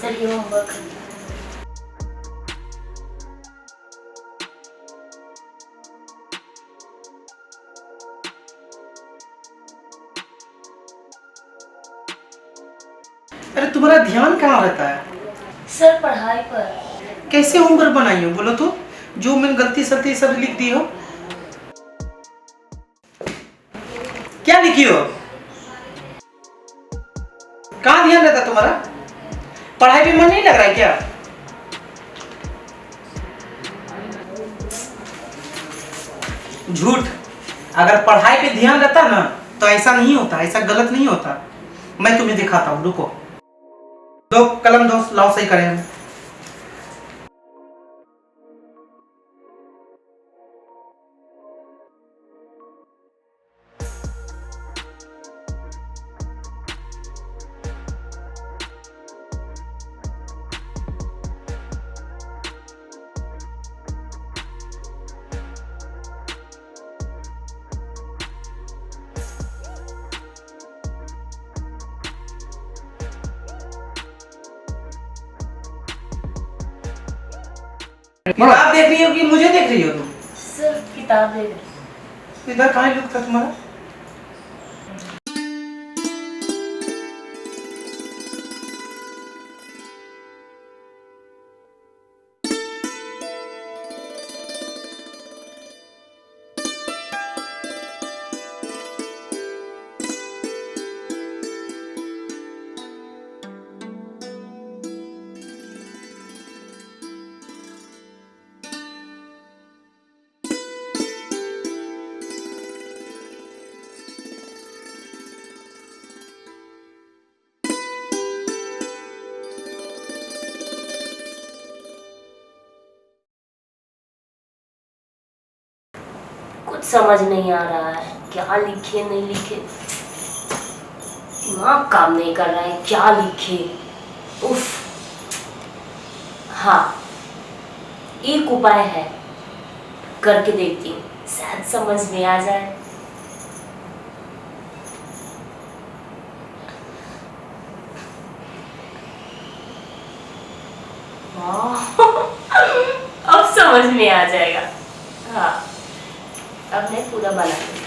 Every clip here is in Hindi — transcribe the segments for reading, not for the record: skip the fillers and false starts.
सर ये होमवर्क। अरे तुम्हारा ध्यान कहाँ रहता है? सर पढ़ाई पर। कैसे होमवर्क बनाई हो बोलो तो? जो मैंने गलती सलती सब लिख दी हो। क्या लिखी हो? कहाँ ध्यान रहता तुम्हारा? पढ़ाई में मन नहीं लग रहा है क्या? झूठ। अगर पढ़ाई पे ध्यान रहता ना तो ऐसा नहीं होता, ऐसा गलत नहीं होता। मैं तुम्हें दिखाता हूँ, रुको। दो कलम दो, लाओ सही करें हम। किताब देख रही हो कि मुझे देख रही हो तुम? सर किताब ले रही। इधर कहाँ लुक था तुम्हारा? कुछ समझ नहीं आ रहा है, क्या लिखे नहीं लिखे। दिमाग काम नहीं कर रहा है, क्या लिखे। उफ। हाँ, एक उपाय है, करके देखती हूँ, शायद समझ में आ जाए। अब समझ में आ जाएगा। हाँ, अब मैं पूरा बना दूँ।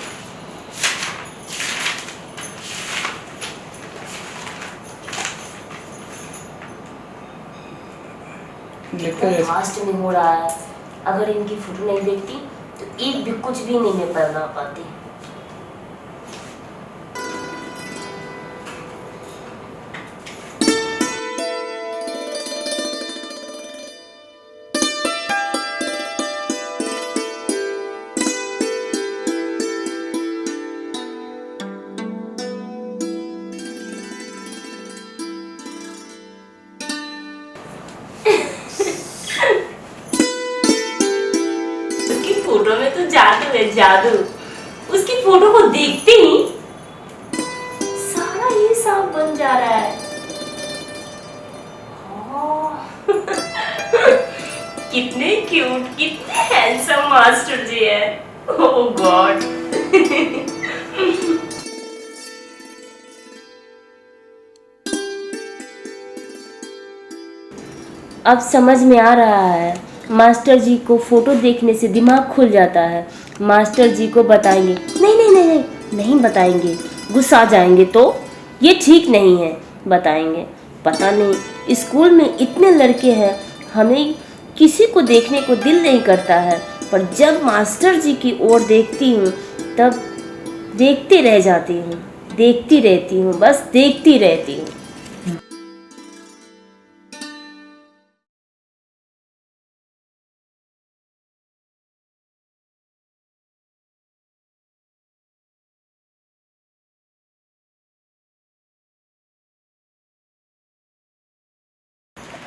फास्ट में हो रहा है। अगर इनकी फोटो नहीं देखती तो एक भी कुछ भी नहीं मैं बना पाती। फोटो में तो जादू है, जादू। उसकी फोटो को देखते ही सारा ये सांप बन जा रहा है। कितने क्यूट, कितने हैंडसम मास्टर जी है। ओह गॉड। अब समझ में आ रहा है, मास्टर जी को फोटो देखने से दिमाग खुल जाता है। मास्टर जी को बताएंगे, नहीं नहीं नहीं नहीं नहीं बताएंगे, गुस्सा जाएंगे तो ये ठीक नहीं है। बताएंगे, पता नहीं स्कूल में इतने लड़के हैं, हमें किसी को देखने को दिल नहीं करता है, पर जब मास्टर जी की ओर देखती हूँ तब देखते रह जाती हूँ, देखती रहती हूँ, बस देखती रहती हूँ।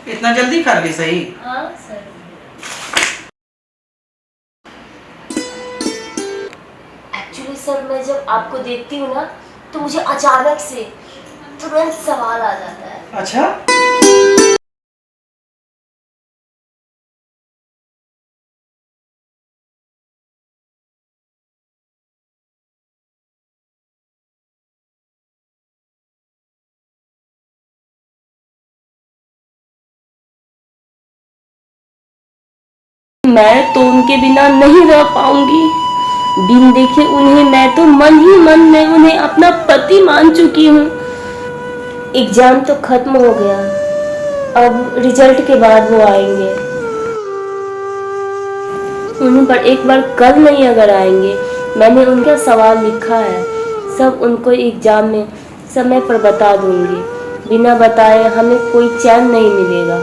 इतना जल्दी कर ली सही? हाँ सर। एक्चुअली सर, मैं जब आपको देखती हूँ ना तो मुझे अचानक से तुरंत सवाल आ जाता है। अच्छा। मैं तो उनके बिना नहीं रह पाऊंगी। बिन देखे उन्हें मैं तो मन ही मन में उन्हें अपना पति मान चुकी हूँ। एग्जाम तो खत्म हो गया, अब रिजल्ट के बाद वो आएंगे। उन्हें पर एक बार कल नहीं अगर आएंगे, मैंने उनका सवाल लिखा है, सब उनको एग्जाम में समय पर बता दूंगी। बिना बताए हमें कोई चैन नहीं मिलेगा।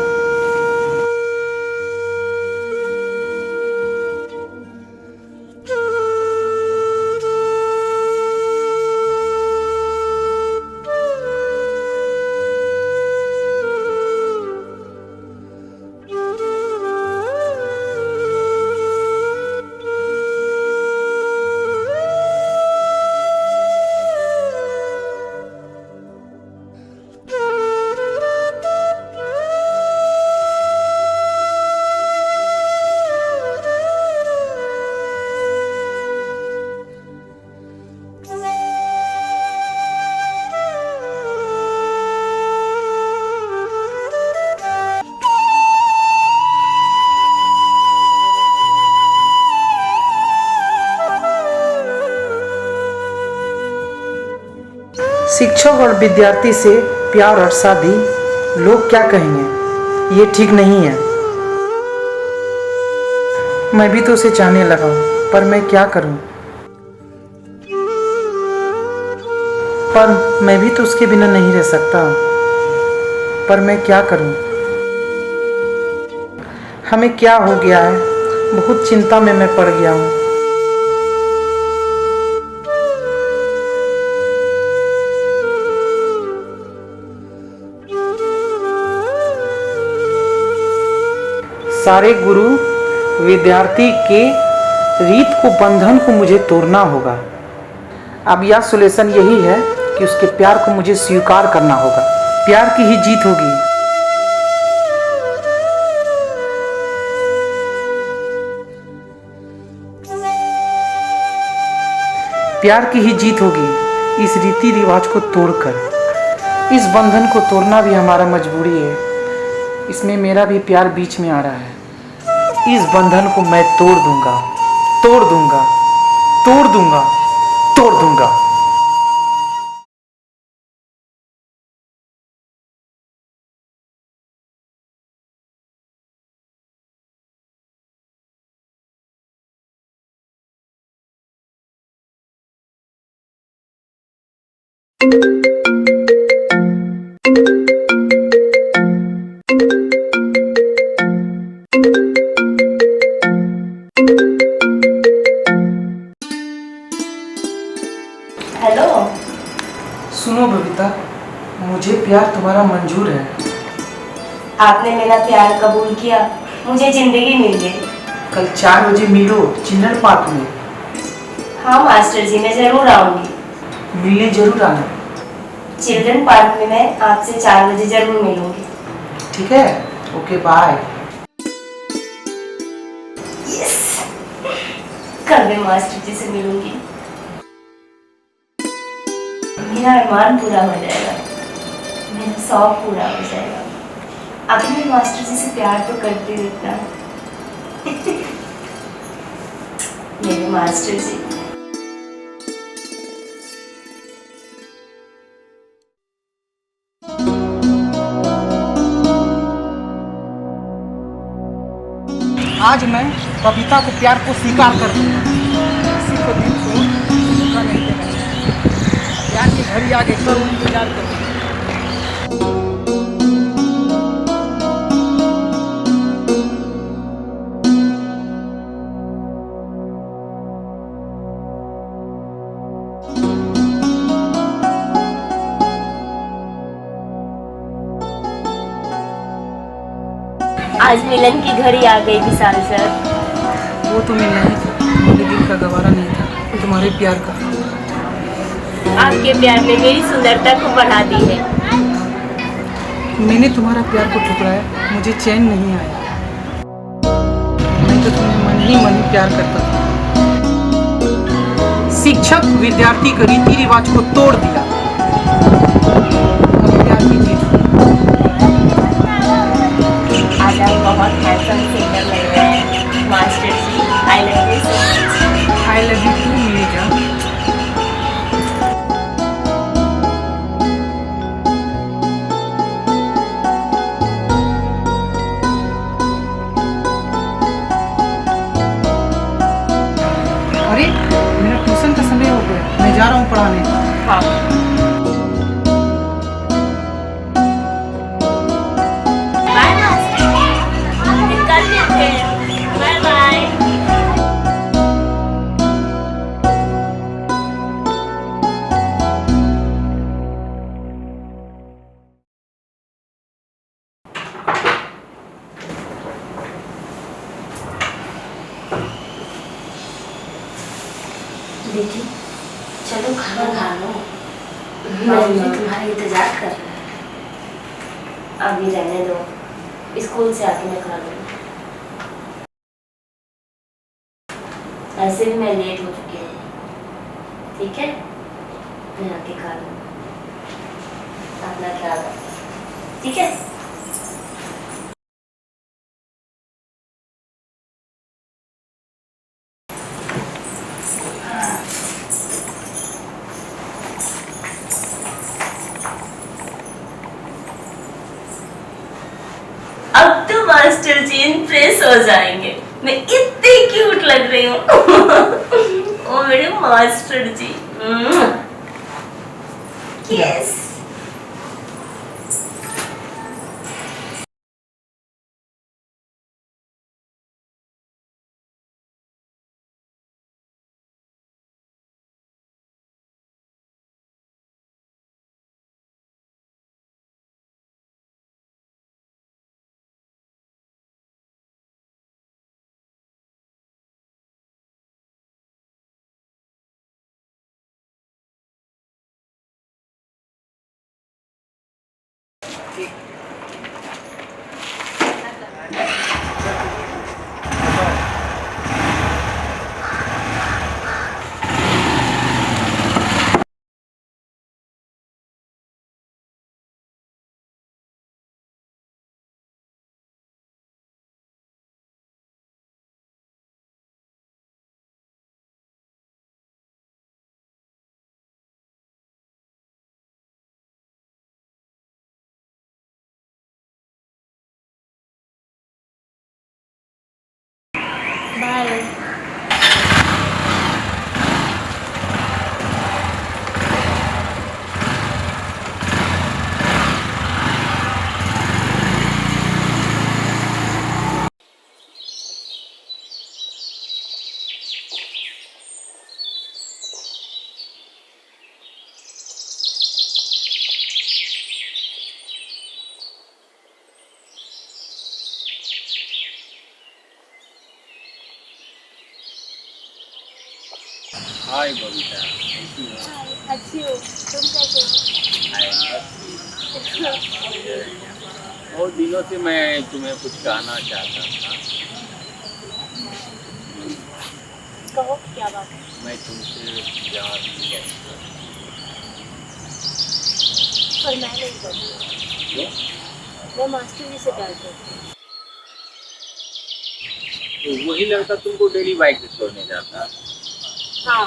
शिक्षक और विद्यार्थी से प्यार और शादी, लोग क्या कहेंगे, ये ठीक नहीं है। मैं भी तो उसे चाहने लगा हूँ, पर मैं क्या करूँ। पर मैं भी तो उसके बिना नहीं रह सकता, पर मैं क्या करूँ। हमें क्या हो गया है, बहुत चिंता में मैं पड़ गया हूँ। सारे गुरु विद्यार्थी के रीत को, बंधन को मुझे तोड़ना होगा। अब यह सॉल्यूशन यही है कि उसके प्यार को मुझे स्वीकार करना होगा। प्यार की ही जीत होगी। प्यार की ही जीत होगी। इस रीति रिवाज को तोड़कर, इस बंधन को तोड़ना भी हमारा मजबूरी है। इसमें मेरा भी प्यार बीच में आ रहा है। इस बंधन को मैं तोड़ दूंगा, तोड़ दूंगा, तोड़ दूंगा, तोड़ दूंगा। हेलो। सुनो बबीता, मुझे प्यार तुम्हारा मंजूर है। आपने मेरा प्यार कबूल किया, मुझे जिंदगी मिल गई। कल 4 बजे मिलो चिल्ड्रन पार्क में। हाँ मास्टर जी, मैं जरूर आऊंगी। मिलने जरूर आना। चिल्ड्रन पार्क में मैं आपसे 4 बजे जरूर मिलूंगी। ठीक है, ओके बाय। यस, कल मैं मास्टर जी से मिलूंगी। मेरा अरमान पूरा हो जाएगा, मेरा शौक पूरा हो जाएगा। अभी मैं मास्टर जी से प्यार तो करती हूँ इतना। मेरे मास्टर जी। आज मैं बबीता को प्यार को स्वीकार कर दूंगा। किसी को दिल को धोखा नहीं देना चाहिए। प्यार की घड़ी आ गई, सब इंतजार करो। आज मिलन की घड़ी आ गई विशाल सर। वो तो मिलना ही था, मेरे दिल का गवारा नहीं था तुम्हारे प्यार का। आपके प्यार ने मेरी सुंदरता को बढ़ा दी है। मैंने तुम्हारा प्यार को ठुकराया, मुझे चैन नहीं आया। मैं तो तुम्हें मन ही प्यार करता था। शिक्षक विद्यार्थी का रीति रिवाज को तोड़ दिया। अब प्यार की जीत। आज आप बहुत हैंडसम सिंगर लग रहे हैं। बेटी चलो खाना खा लो, बाबूजी तुम्हारा इंतजार कर रहा है। अभी रहने दो, स्कूल से आके मैं खा लूँगी। ऐसे भी मैं लेट हो चुकी हूँ, ठीक है, मैं आके खा लूँगी। अपना ख्याल रखना, ठीक है। अब तो मास्टर जी इम्प्रेस हो जाएंगे, मैं इतनी क्यूट लग रही हूँ। ओ मेरे मास्टर जी, यस। बाय। हाय बबीता, कैसी हो? अच्छी हो, तुम कैसे हो? बहुत दिनों से मैं तुम्हें कुछ कहना चाहता था। कहो क्या बात है? मैं तुमसे प्यार नहीं करता। पर मैं नहीं करती, क्यों? मैं मास्टर जी से प्यार करती हूँ। तो वही लड़का तुमको डेली बाइक से छोड़ने जाता है। हाँ,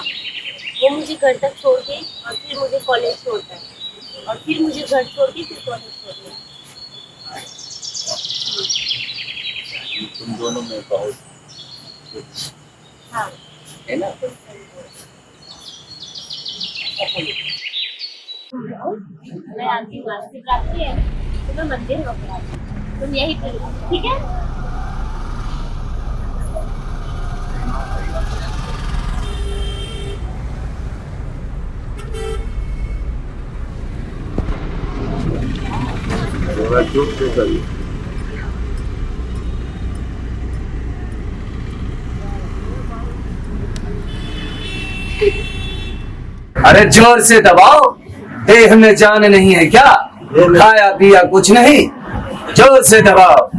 वो मुझे घर तक छोड़ के और फिर मुझे कॉलेज छोड़ता है, और फिर मुझे घर छोड़ के फिर कॉलेज छोड़ता है। यानी तुम दोनों में बहुत कुछ हाँ, है ना? तुम सही बोल। मैं आपकी मास्टर प्राप्ति है तो मैं मंदिर होकर आती हूँ, तुम यही ठीक है? चुप से कभी अरे जोर से दबाओ, देह में जान नहीं है क्या? खाया पिया कुछ नहीं, जोर से दबाओ।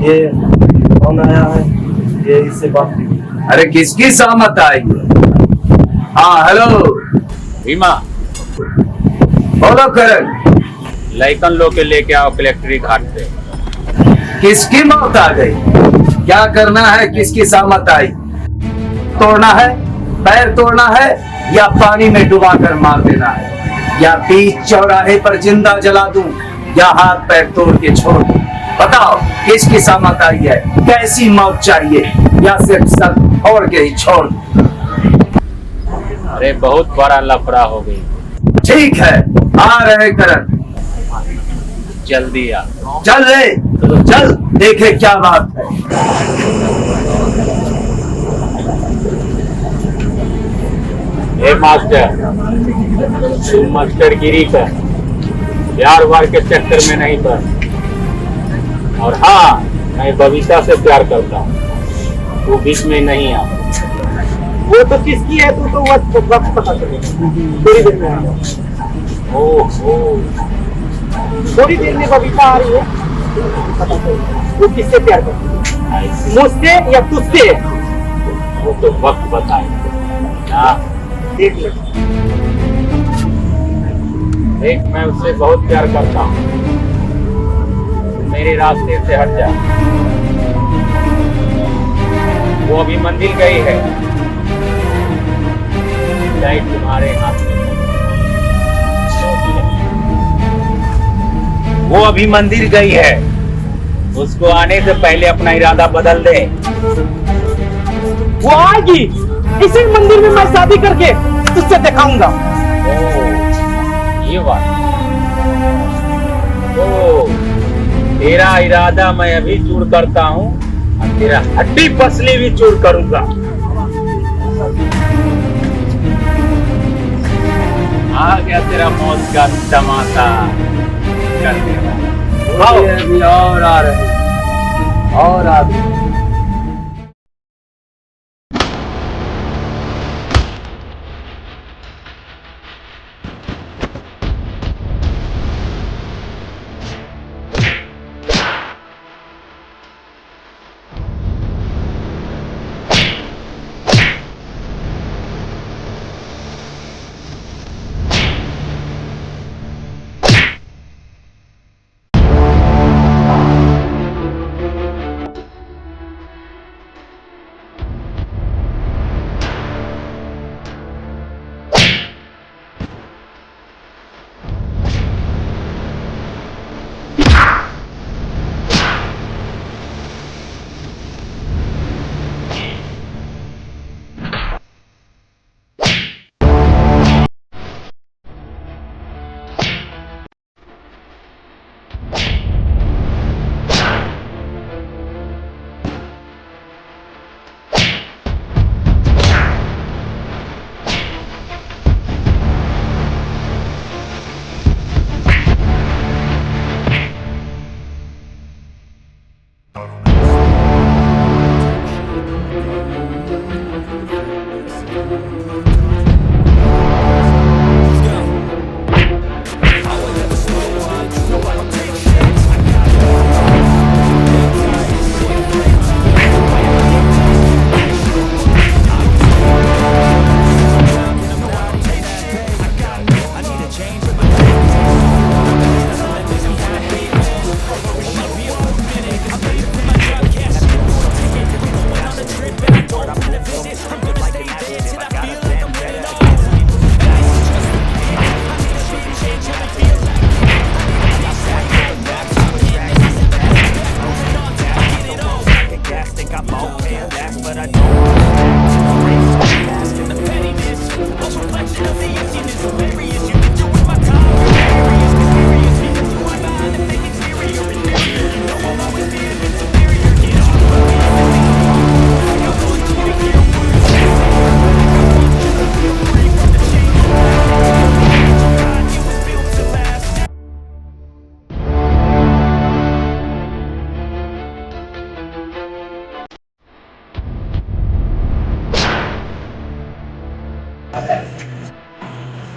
ये कौन आया है? ये इससे बात अरे किसकी सहमत आई है? हाँ हेलो, भीमा, बोलो करण, लइकन लोग के लेके आओ कलेक्ट्री घाट पे। किसकी मौत आ गई? क्या करना है? किसकी सहमत आई? तोड़ना है, पैर तोड़ना है, या पानी में डुबा कर मार देना है, या बीच चौराहे पर जिंदा जला दूं, या हाथ पैर तोड़ के छोड़ दूं? बताओ किसकी सहमत आई है? कैसी मौत चाहिए, या सिर्फ सर फोड़ के ही छोड़ दूं? अरे बहुत बड़ा लफड़ा हो गई। ठीक है, आ रहे करण, जल्दी आ। चल रे, तो चल देखे क्या बात है। हे मास्टर, तुम मास्टरगिरी कर, प्यार वार के चक्कर में नहीं पड़। और हाँ, मैं बबीता से प्यार करता हूँ। वो बीच में नहीं आ। वो तो किसकी है तू तो वक्त पता चलेगा। थोड़ी देर में आ जाओ। ओह थोड़ी देर में बबीता आ रही है, पता चलेगा वो किससे प्यार करती है, मुझसे या तुझसे। वो तो वक्त बताएगा ना। देख ले। देख, मैं उससे बहुत प्यार करता हूँ, मेरे रास्ते से हट जा। वो अभी मंदिर गई है, चाहे तुम्हारे हाथ में वो अभी मंदिर गई है, उसको आने से पहले अपना इरादा बदल दे। वो आएगी, इसी मंदिर में मैं शादी करके तुझसे दिखाऊंगा। ये बात। ओ, तेरा इरादा मैं अभी चूर करता हूँ और तेरा हड्डी पसली भी चूर करूंगा। आ गया तेरा मौत का तमाशा करने का। अभी और आ रहे और आ रहे।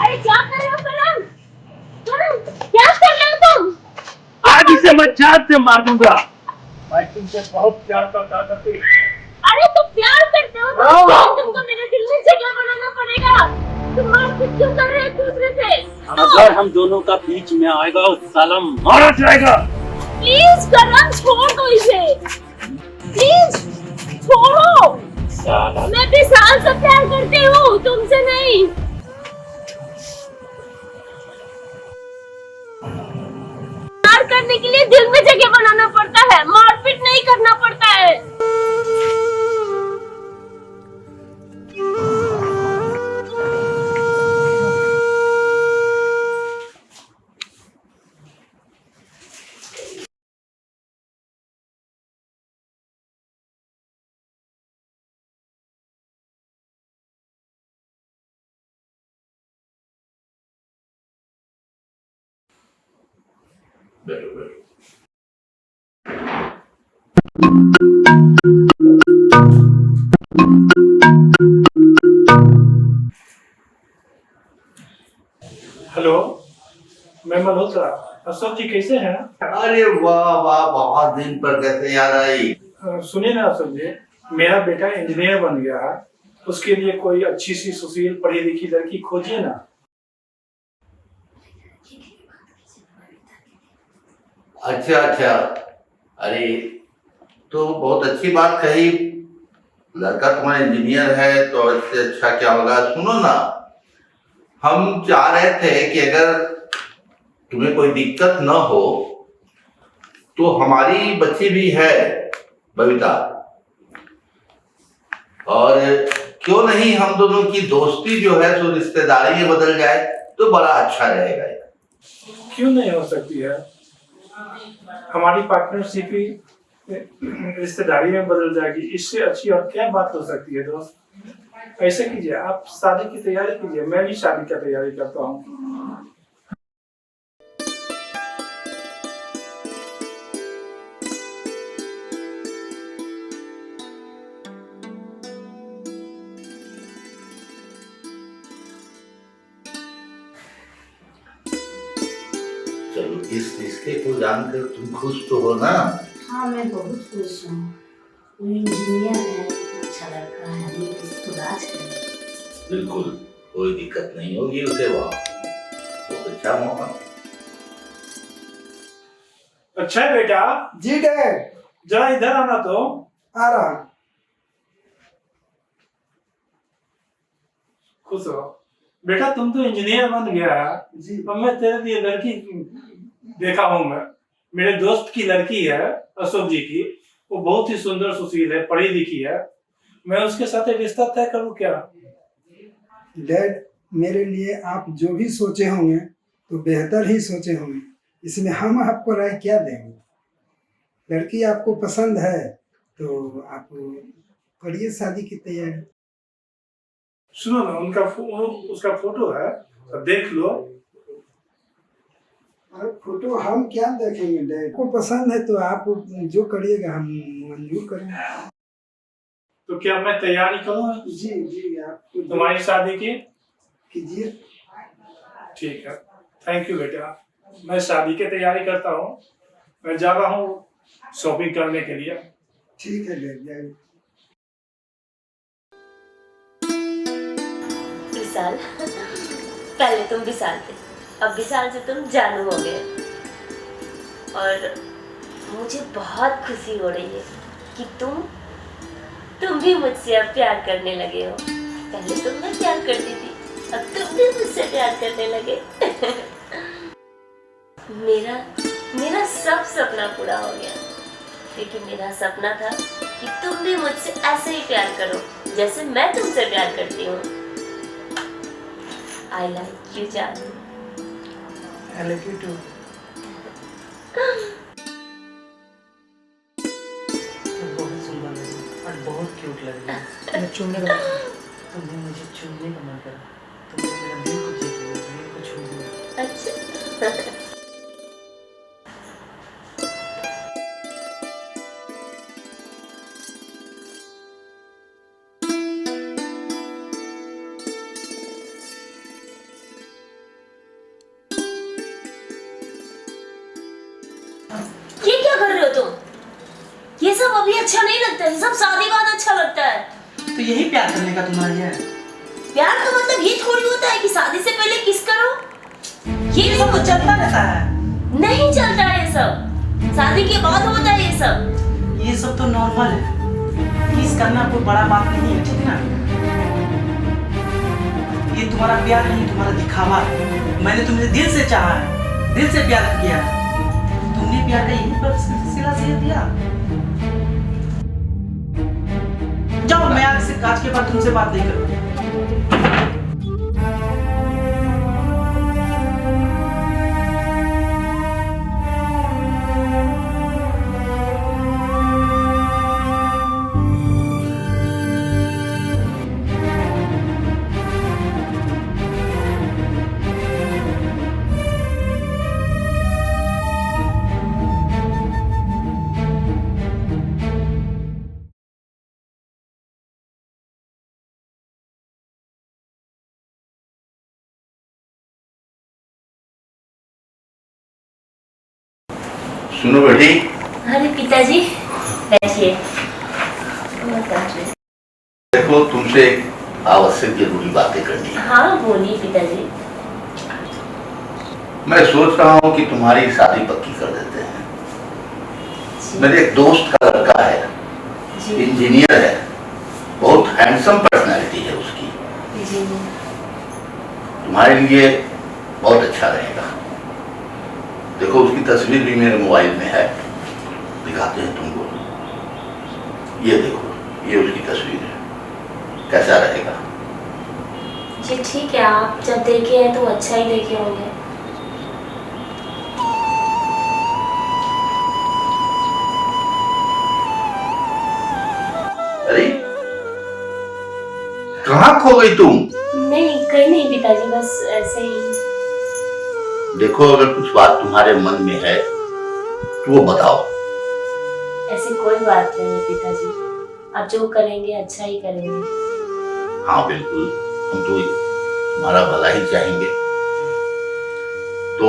अरे क्या कर रहे हो करण? करण, क्या कर रहे हो तुम? आज इसे मैं जान से मार दूंगा। मैं तुमसे बहुत प्यार करता था। अरे तुम प्यार करते हो तो तुमको मेरे दिल में जगह बनाना पड़ेगा। तुम मारपीट क्यों कर रहे हो दूसरे से? अगर हम दोनों का बीच में आएगा उस साला मारा जाएगा। प्लीज करण, छोड़ दो इसे। प्लीज छोड़ो। साला मैं विशाल से प्यार करती हूँ, तुमसे नहीं। प्यार करने के लिए दिल में जगह बनाना पड़ता है, मारपीट नहीं करना पड़ता है। बरोबर। हेलो, मैं मल्होत्रा। अशोक जी कैसे हैं? अरे वाह वाह, बहुत दिन पर कैसे याद आई। सुनिए ना अशोक जी, मेरा बेटा इंजीनियर बन गया है। उसके लिए कोई अच्छी सी सुशील पढ़ी लिखी लड़की खोजिए ना। अच्छा अच्छा, अरे तो बहुत अच्छी बात कही। लड़का तुम्हारा इंजीनियर है तो इससे अच्छा क्या होगा। सुनो ना, हम चाह रहे थे कि अगर तुम्हें कोई दिक्कत न हो तो हमारी बच्ची भी है बबीता, और क्यों नहीं हम दोनों की दोस्ती जो है सो रिश्तेदारी में बदल जाए तो बड़ा अच्छा रहेगा। क्यों नहीं हो सकती है? हमारी पार्टनरशिप ही रिश्तेदारी में बदल जाएगी। इससे अच्छी और क्या बात हो सकती है दोस्त? ऐसे कीजिए, आप शादी की तैयारी कीजिए, मैं भी शादी की तैयारी करता हूँ। चलो, इस रिश्ते को जानकर तुम खुश तो हो ना? हाँ, मैं बहुत खुश हूँ। वो इंजीनियर है, अच्छा लड़का है, अभी इसको राज करें। बिल्कुल, कोई दिक्कत नहीं होगी उसे। वहाँ बहुत अच्छा मौका। अच्छा है बेटा, जी डैड। जरा इधर आना तो। आ रहा। खुश हो बेटा, तुम तो इंजीनियर बन गया है जी। अब मैं तेरे लिए लड़की देखा हूँ। मैं, मेरे दोस्त की लड़की है अशोक जी की, वो बहुत ही सुंदर सुशील है, पढ़ी लिखी है। मैं उसके साथ एक रिश्ता तय करूँ क्या? डैड, मेरे लिए आप जो भी सोचे होंगे तो बेहतर ही सोचे होंगे। इसमें हम आपको राय क्या देंगे? लड़की आपको पसंद है तो आप करिए शादी की तैयारी। सुनो ना, उसका फोटो है, अब देख लो। और फोटो हम क्या देखेंगे डैड? आपको पसंद है तो आप जो करिएगा हम मंजूर करेंगे। तो क्या मैं तैयारी करूँ जी जी, आप तुम्हारी शादी की? कीजिए। ठीक है, थैंक यू बेटा। मैं शादी की तैयारी करता हूँ, मैं जा रहा हूँ शॉपिंग करने के लिए। ठीक है डैड, जाइए। विशाल, पहले तुम विशाल थे, अब विशाल से तुम जानू हो गए। और मुझे बहुत खुशी हो रही है कि तुम भी मुझसे अब प्यार करने लगे हो। पहले तुम मैं प्यार करती थी, अब तुम भी मुझसे प्यार करने लगे। मेरा सब सपना पूरा हो गया, क्योंकि मेरा सपना था कि तुम भी मुझसे ऐसे ही प्यार करो जैसे मैं तुमसे प्यार करती हूँ। I like you, जानू। I like you too. बहुत सुंदर लगी और बहुत क्यूट लग रही है। मैं चूमने का तुम्हें मुझे चूमने का मन करा। तुमने मेरा दिल को जीत लिया, दिल को छू लिया। अच्छा। ये क्या कर रहे हो तुम? ये सब अभी अच्छा नहीं लगता, ये सब शादी बाद अच्छा लगता है। तो यही प्यार करने का तुम्हारा है? प्यार का मतलब ये थोड़ी होता है कि शादी से पहले किस करो। ये सब तो चलता रहता है। नहीं चलता है ये सब, शादी के बाद होता है ये सब। ये सब तो नॉर्मल है, किस करना कोई बड़ा बात नहीं है, ठीक ना? ये तुम्हारा प्यार नहीं, तुम्हारा दिखावा है। मैंने तुम्हें दिल से चाहा है, दिल से प्यार किया है। तुमने प्यार का यही पर सिला से दिया। जाओ, मैं आज से काज के बाद तुमसे बात नहीं करूंगा। सुनो बेटी, अरे पिताजी बैठिए। देखो तुमसे एक आवश्यक जरूरी बातें करनी है। हाँ बोलिए पिताजी। मैं सोच रहा हूँ कि तुम्हारी शादी पक्की कर देते हैं। मेरे एक दोस्त का लड़का है, इंजीनियर है, बहुत हैंडसम पर्सनालिटी है उसकी। जी। तुम्हारे लिए बहुत अच्छा रहेगा। देखो उसकी तस्वीर भी मेरे मोबाइल में है, दिखाते हैं तुमको। ये देखो, ये उसकी तस्वीर है, कैसा रहेगा? जी ठीक है, आप जब देखे हैं तो अच्छा ही देखे होंगे। अरे कहाँ खो गई तुम? नहीं कहीं नहीं पिताजी, बस ऐसे ही। देखो अगर कुछ बात तुम्हारे मन में है तो वो बताओ। ऐसी कोई बात नहीं है पिताजी, आप जो करेंगे अच्छा ही करेंगे। हाँ बिल्कुल, हम तो तुम्हारा भला ही चाहेंगे। तो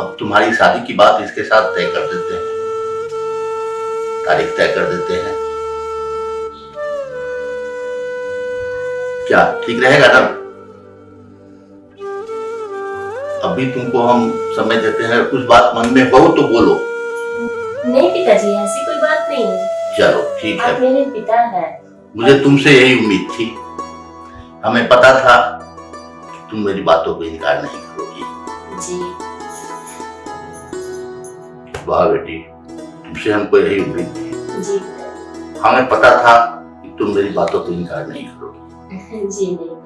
अब तुम्हारी शादी की बात इसके साथ तय कर देते हैं, तारीख तय कर देते हैं। क्या ठीक रहेगा ना? अभी तुमको हम समय देते हैं, कुछ बात मन में हो तो बोलो। नहीं पिताजी, ऐसी कोई बात नहीं है। चलो ठीक है, आप मेरे पिता हैं। मुझे तुमसे यही उम्मीद थी। हमें पता था कि तुम मेरी बातों को इनकार नहीं करोगी। जी। वाह बेटी, तुमसे हमको यही उम्मीद थी। जी। हमें पता था कि तुम मेरी बातों को इनकार नहीं करोगी। जी नहीं।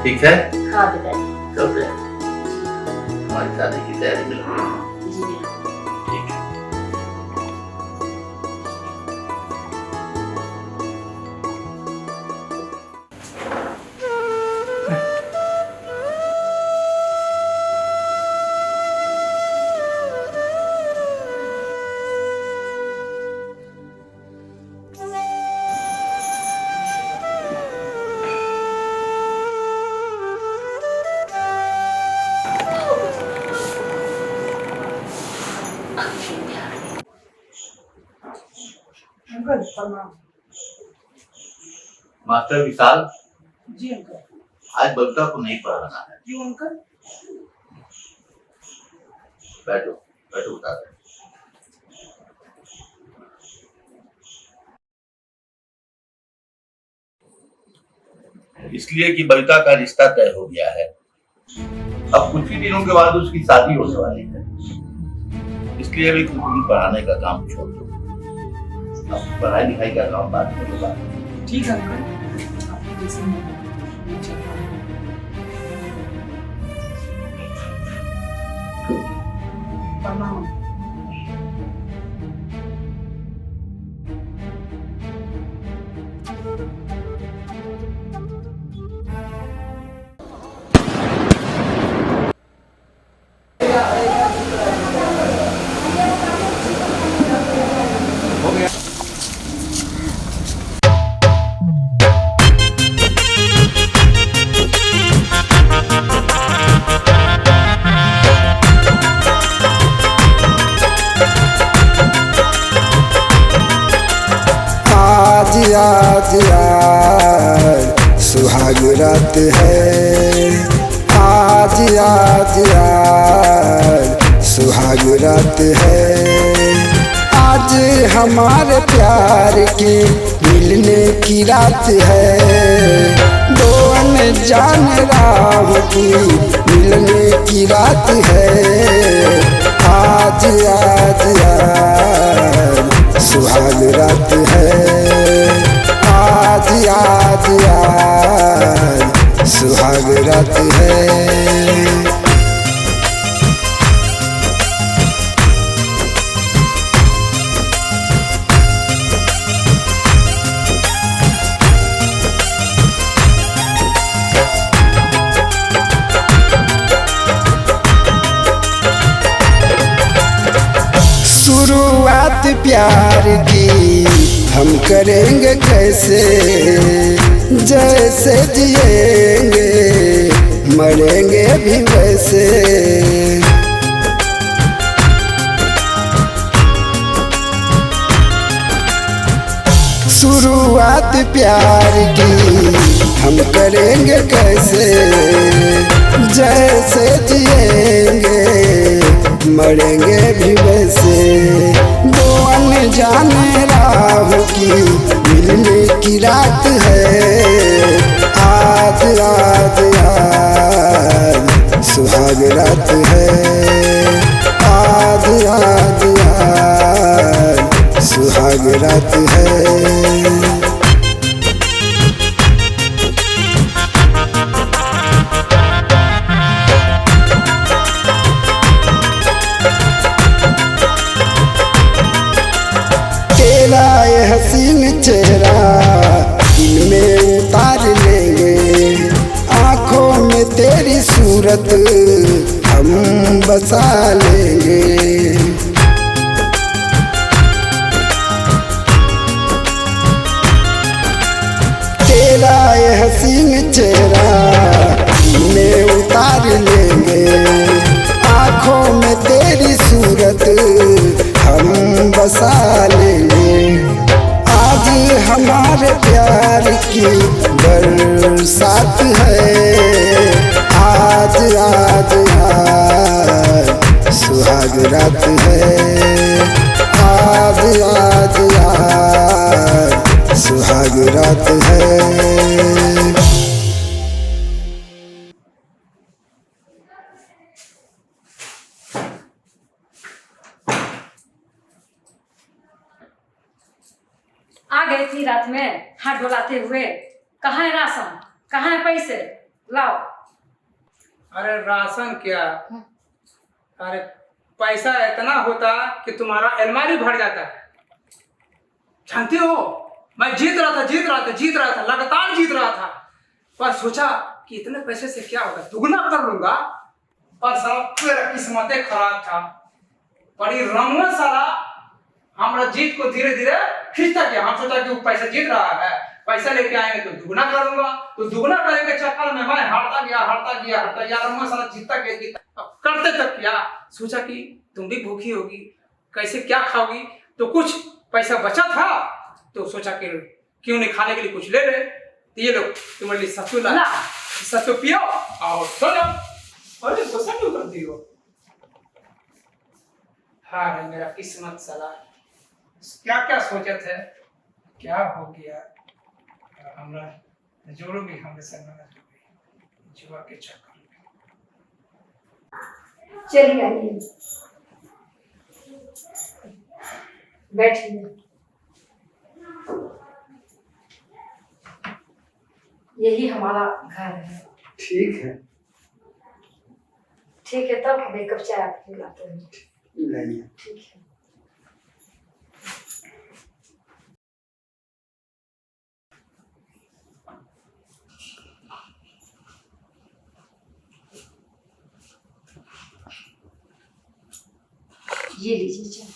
ठीक है? हाँ पिताजी। चलते हैं, हमारी शादी की तैयारी में लगे। जी। ठीक है। अंकल प्रणाम। मास्टर विशाल, जी अंकल। आज बबीता को नहीं पढ़ाना है। क्यों अंकल? बैठो बैठो, बताते हैं। इसलिए कि बबीता का रिश्ता तय हो गया है। अब कुछ ही दिनों के बाद उसकी शादी होने वाली है, इसलिए अभी कुछ पढ़ाने का काम छोड़ दो। अब पढ़ाई लिखाई का काम बाद में होगा। ठीक है अंकल। प्रणाम। आज आज सुहाग रात है, आज आज आज सुहाग रात है। आज हमारे प्यार के मिलने की रात है। दो अनजान राह की मिलने की रात है। आज आज आज सुहाग रात है, आज आज आज सुहाग रात है। शुरुआत प्यार की हम करेंगे कैसे, जैसे जैसे जिएंगे मरेंगे भी वैसे। शुरुआत प्यार की हम करेंगे कैसे, जैसे जिएंगे मरेंगे भी वैसे। दो अनजाने राहों की मिलने की रात है, आज आज आज सुहाग रात है, आज आज आज सुहाग रात है। तेरा ये हसीन चेहरा दिल में उतार लेंगे, आँखों में तेरी सूरत हम बसा लेंगे। तेरा ये हसीन चेहरा दिल में उतार लेंगे, आँखों में तेरी सूरत हम बसा लेंगे। आज हमारे प्यार की बरसात है, आज आज आज सुहाग रात है, आज आज आज सुहाग रात है। आ गई थी रात में हाथ डोलाते हुए। कहाँ है राशन, कहाँ है पैसे, लाओ। अरे राशन क्या, अरे पैसा इतना होता कि तुम्हारा अलमारी भर जाता है। जानती हो मैं जीत रहा था लगातार जीत रहा था, पर सोचा कि इतने पैसे से क्या होगा, दुगना कर लूंगा। पर साला मेरा किस्मत खराब था, बड़ी रंगवा साला हमारा जीत को धीरे धीरे खींचता गया। हम सोचा कि वो पैसा जीत रहा है, पैसा लेके आएंगे तो दुगना करूंगा, तो दुगना करने के चक्कर में मैं हारता गया यार, मैं साला जीतता गया। अब करते तक क्या सोचा कि तुम भी भूखी होगी, कैसे क्या खाओगी, तो कुछ पैसा बचा था तो सोचा कि क्यों नहीं खाने के लिए कुछ ले ले। तो ये लो तुम्हारे लिए सत्तू ला, सत्तू पियो और सो जाओ। अरे गुस्सा क्यों करती हो? हाँ मेरा किस्मत साला, क्या क्या सोचे थे, क्या हो गया। हमरा जोड़ो भी हमरे संग में जुआ के चक्कर में। चलिए आइए, बैठिए। यही हमारा घर है। ठीक है, ठीक है, तब हम एक कप चाय आपको पिलाते हैं। लाइए। ठीक है। ये लीजिए चाय।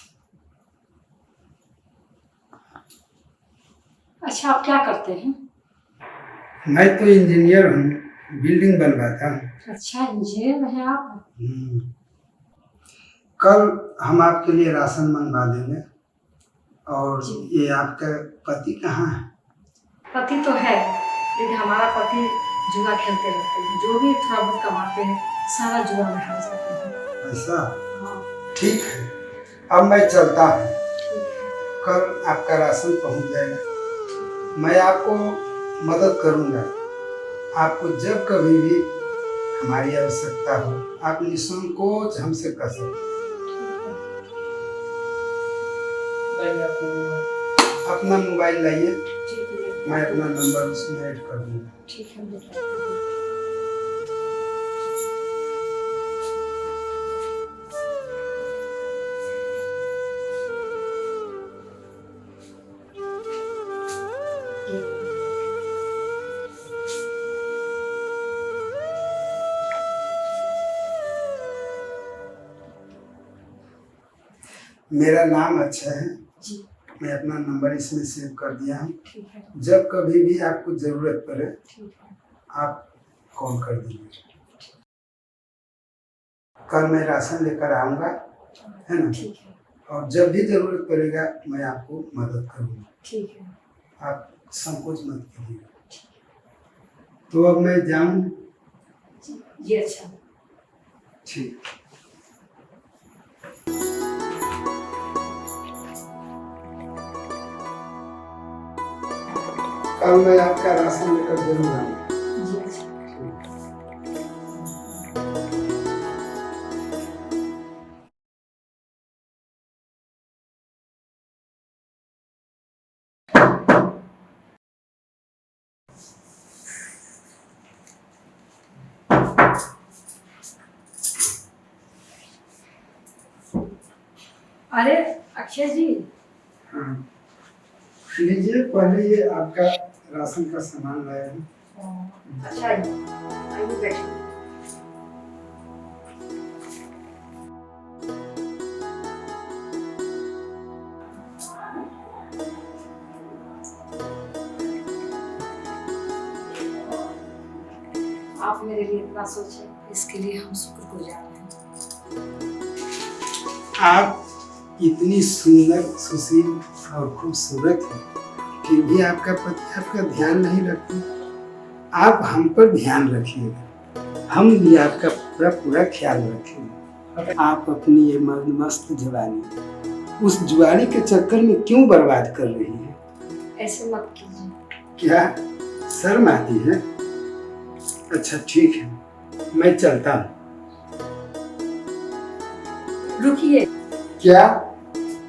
अच्छा, आप क्या करते हैं? मैं तो इंजीनियर हूँ, बिल्डिंग बनवाता हूँ। अच्छा, इंजीनियर हैं आप? कल हम आपके लिए राशन मंगवा देंगे। और ये आपका पति कहाँ है? पति तो है, लेकिन हमारा पति जुआ खेलते रहते हैं, जो भी थोड़ा बहुत कमाते हैं सारा जुआ में हार जाते हैं। ऐसा? हाँ। ठीक है, अब मैं चलता हूँ, कल आपका राशन पहुँच जाएगा। मैं आपको मदद करूँगा, आपको जब कभी भी हमारी आवश्यकता हो आप निसंकोच हमसे कह सकते। अपना मोबाइल लाइए, मैं अपना नंबर उसमें ऐड कर दूँगा। ठीक है। मेरा नाम अच्छा है, मैं अपना नंबर इसमें सेव कर दिया हूँ। ठीक है। जब कभी भी आपको जरूरत पड़े ठीक है। आप कॉल कर दीजिए। कल मैं राशन लेकर आऊँगा, है ना? ठीक है। और जब भी जरूरत पड़ेगा मैं आपको मदद करूँगा। ठीक है। आप संकोच मत कीजिएगा। तो अब मैं जाऊँ? ये अच्छा। ठीक। कल मैं आपका राशन लेकर जरूर आऊँगा। जी अच्छा। अरे अक्षय जी। हाँ, लीजिए, पहले ये आपका राशन का सामान लाया हूँ। अच्छा आइए बैठिए। आप मेरे लिए इतना सोचे, इसके लिए हम शुक्रगुजार हैं। आप इतनी सुंदर, सुशील और खूबसूरत हैं, फिर भी आपका पति आपका ध्यान नहीं रखते। आप हम पर ध्यान रखिएगा, हम भी आपका पूरा पूरा ख्याल रखेंगे। आप अपनी ये मस्त जवानी उस जुआरी के चक्कर में क्यों बर्बाद कर रही है? ऐसे मत कीजिए। क्या शर्म आती है? अच्छा ठीक है, मैं चलता हूँ। रुकिए। क्या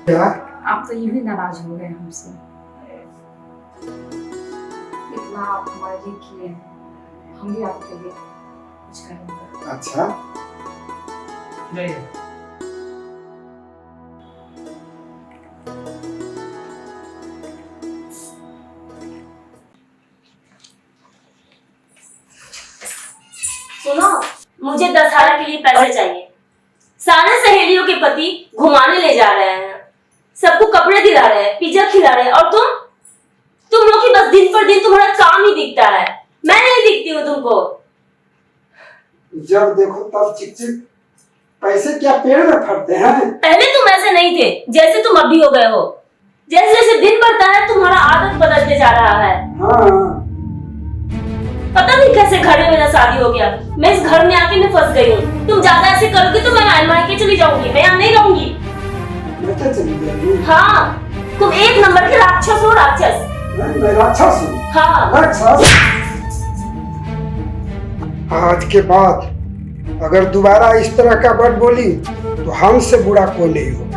क्या? आप तो यूं ही नाराज हो गए हमसे। इतना आप हमारे लिए किए हैं, हम भी आपके लिए कुछ करेंगे। अच्छा नहीं। सुनो, मुझे दशहरा के लिए पैसे चाहिए। सारे सहेलियों के पति घुमाने ले जा रहे हैं, सबको कपड़े दिला रहे हैं, पिज्जा खिला रहे हैं, और तुम लोग की बस दिन पर दिन तुम्हारा काम ही दिखता है। मैं नहीं दिखती हूँ तुमको। जब देखो तब चिक चिक। पैसे क्या पेड़ में फलते हैं? पहले तुम ऐसे नहीं थे जैसे तुम अभी हो गए हो। जैसे जैसे दिन बढ़ता है तुम्हारा आदत बदलते जा रहा है। हाँ। पता नहीं कैसे घर में मेरा शादी हो गया। मैं इस घर में आके मैं फंस गई हूँ। तुम ज्यादा ऐसे करोगे तो मैं मायके चली जाऊंगी, मैं यहाँ नहीं रहूंगी। हाँ, तुम एक नंबर के राक्षस हो, राक्षस। मैं राक्षस हूँ? हाँ। राक्षस? आज के बाद अगर दोबारा इस तरह का वर्ड बोली तो हमसे बुरा कोई नहीं होगा।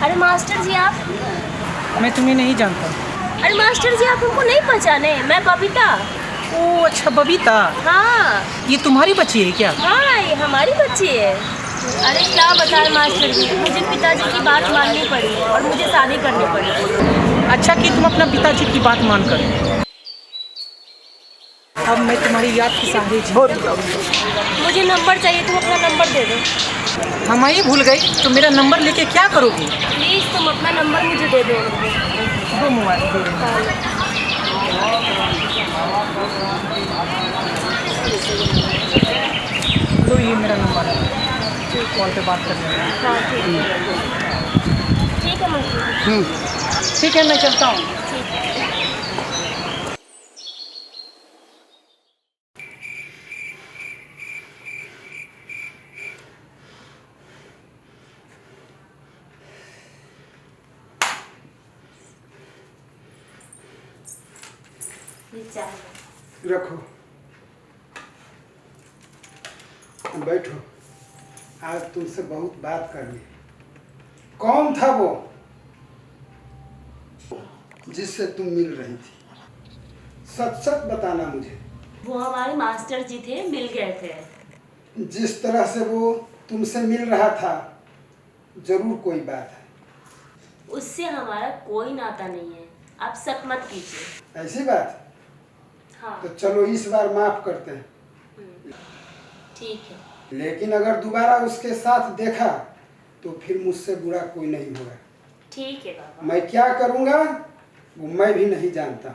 अरे मास्टर जी आप? मैं तुम्हें नहीं जानता। अरे मास्टर जी आप हमको नहीं पहचाने? मैं बबीता। ओ अच्छा, बबीता। हाँ। ये तुम्हारी बच्ची है क्या? हाँ, ये हमारी बच्ची है। अरे क्या बताएं मास्टर जी, मुझे पिताजी की बात माननी पड़ी और मुझे शादी करनी पड़ी। अच्छा कि तुम अपना पिताजी की बात मान कर। अब मैं तुम्हारी याद के सहारे जी। मुझे नंबर चाहिए, तुम अपना नंबर दे दो। हम ही भूल गई तो मेरा नंबर लेके क्या करोगी? प्लीज तुम अपना नंबर मुझे दे दो। दो मोबाइल दो। तो ये मेरा नंबर है, कॉल पे बात कर लेंगे। हाँ ठीक है मास्टर। ठीक है, मैं चलता हूँ। रखो, बैठो। आज तुमसे बहुत बात करनी है। कौन था वो जिससे तुम मिल रही थी? सच सच बताना मुझे। वो हमारे मास्टर जी थे, मिल गए थे। जिस तरह से वो तुमसे मिल रहा था, जरूर कोई बात है। उससे हमारा कोई नाता नहीं है, आप शक मत कीजिए। ऐसी बात? हाँ तो चलो इस बार माफ करते हैं। ठीक है। लेकिन अगर दोबारा उसके साथ देखा तो फिर मुझसे बुरा कोई नहीं होगा। ठीक है बाबा। मैं क्या करूँगा वो मैं भी नहीं जानता।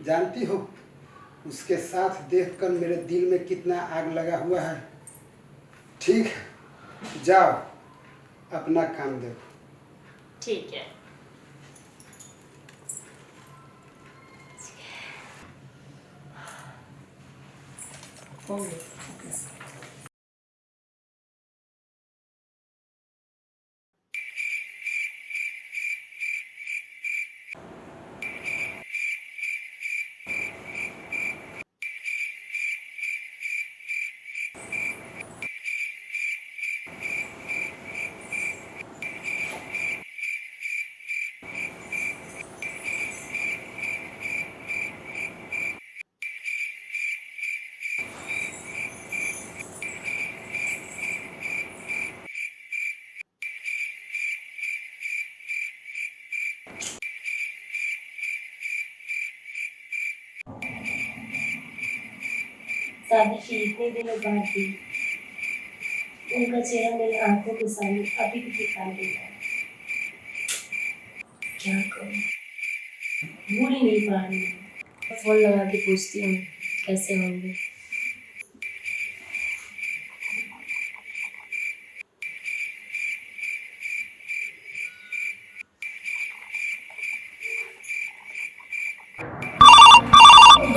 जानती हो उसके साथ देखकर मेरे दिल में कितना आग लगा हुआ है। ठीक है, जाओ अपना काम देखो। ठीक है। शादी की इतने दिनों बाद भी उनका चेहरा मेरी आंखों के सामने अभी भी दिखाई दे रहा है। क्या करूं, भूल ही नहीं पा रही हूँ। फोन लगा के पूछती हूँ कैसे होंगे।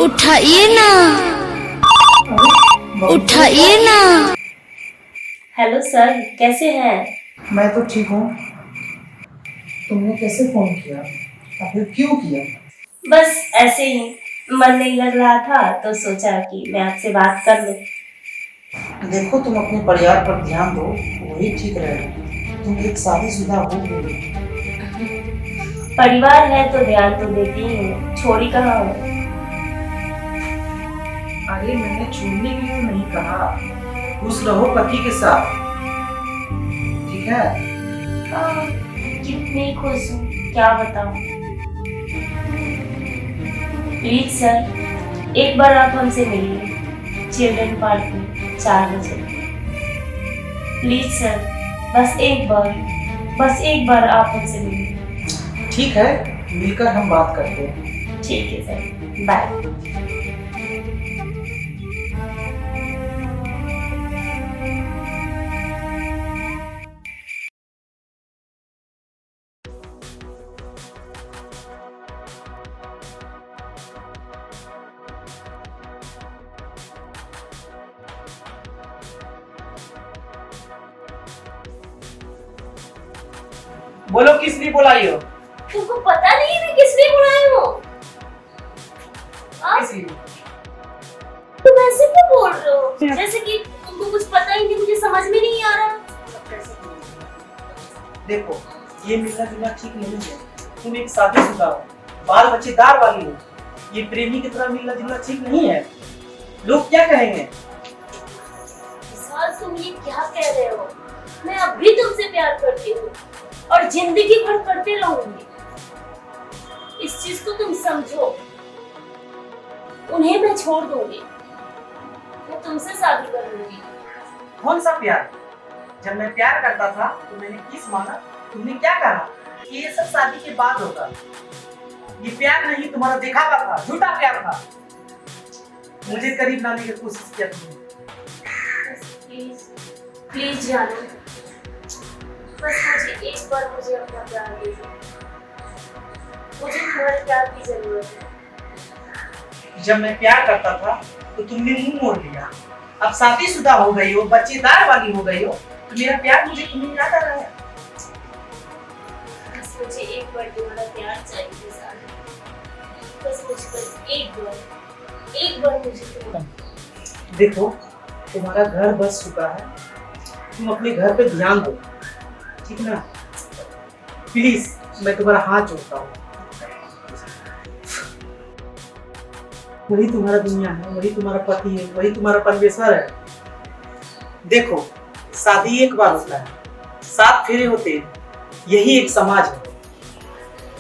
उठाइए ना, उठाइए ना। हेलो सर, कैसे हैं? मैं तो ठीक हूँ। तुमने कैसे फोन किया? आखिर क्यों किया? बस ऐसे ही, मन नहीं लग रहा था तो सोचा कि मैं आपसे बात कर लूं। देखो तुम अपने परिवार पर ध्यान दो, वही ठीक रहेगा। तुम एक शादीशुदा हो गई। परिवार है तो ध्यान तो देती ही हूँ, छोड़ी कहाँ हूँ। अरे मैंने छोड़ने के लिए नहीं कहा, खुश रहो पति के साथ, ठीक है? हाँ, कितनी खुश हूँ क्या बताऊँ। प्लीज सर, एक बार आप हमसे मिलिए चिल्ड्रन पार्क में 4 बजे। प्लीज सर, बस एक बार आप हमसे मिलिए। ठीक है, मिलकर हम बात करते हैं। ठीक है सर, बाय। बोलो किस लिए बुलाई हो? तुमको पता नहीं मैं किस लिए बुलाई हूँ? तुम ऐसे क्यों बोल रहे हो जैसे कि तुमको कुछ पता ही नहीं, मुझे समझ में नहीं आ रहा। देखो ये मिलना जुलना ठीक नहीं है। तुम एक शादीशुदा हो, बाल बच्चेदार वाली हो। ये प्रेमी की तरह मिलना जुलना ठीक नहीं है। लोग क्या कहेंगे? तुम ये क्या कह रहे हो? मैं अब भी तुमसे प्यार करती हूँ और जिंदगी भर करते रहूंगी। इस चीज को तुम समझो। उन्हें मैं छोड़ दूंगी, मैं तुमसे शादी कर लूंगी। कौन सा प्यार? जब मैं प्यार करता था तो मैंने किस माना? तुमने क्या कहा कि ये सब शादी के बाद होगा? ये प्यार नहीं, तुम्हारा दिखावा था, झूठा प्यार था। मुझे करीब लाने की कोशिश किया तुमने। प्लीज प्लीज जानो, बस एक बार मुझे अपना प्यार दे दो। मुझे तुम्हारे प्यार की जरूरत है। जब मैं प्यार करता था तो तुमने मुंह मोड़ लिया। अब शादीशुदा हो गई हो, बच्चेदार वाली हो गई हो, तो मेरा प्यार मुझे तुम्हें याद आ रहा है। बस मुझे एक बार तुम्हारा प्यार चाहिए साथ। बस मुझे एक बार मुझे तुम। देखो तुम्हारा घर बस चुका है, तुम अपने घर पे ध्यान दो, ठीक ना? प्लीज मैं तुम्हारा हाथ जोड़ता हूँ। वही तुम्हारा दुनिया है, वही तुम्हारा पति है, वही तुम्हारा परमेश्वर है। देखो, शादी एक बार होता है, 7 फेरे होते हैं, यही एक समाज है।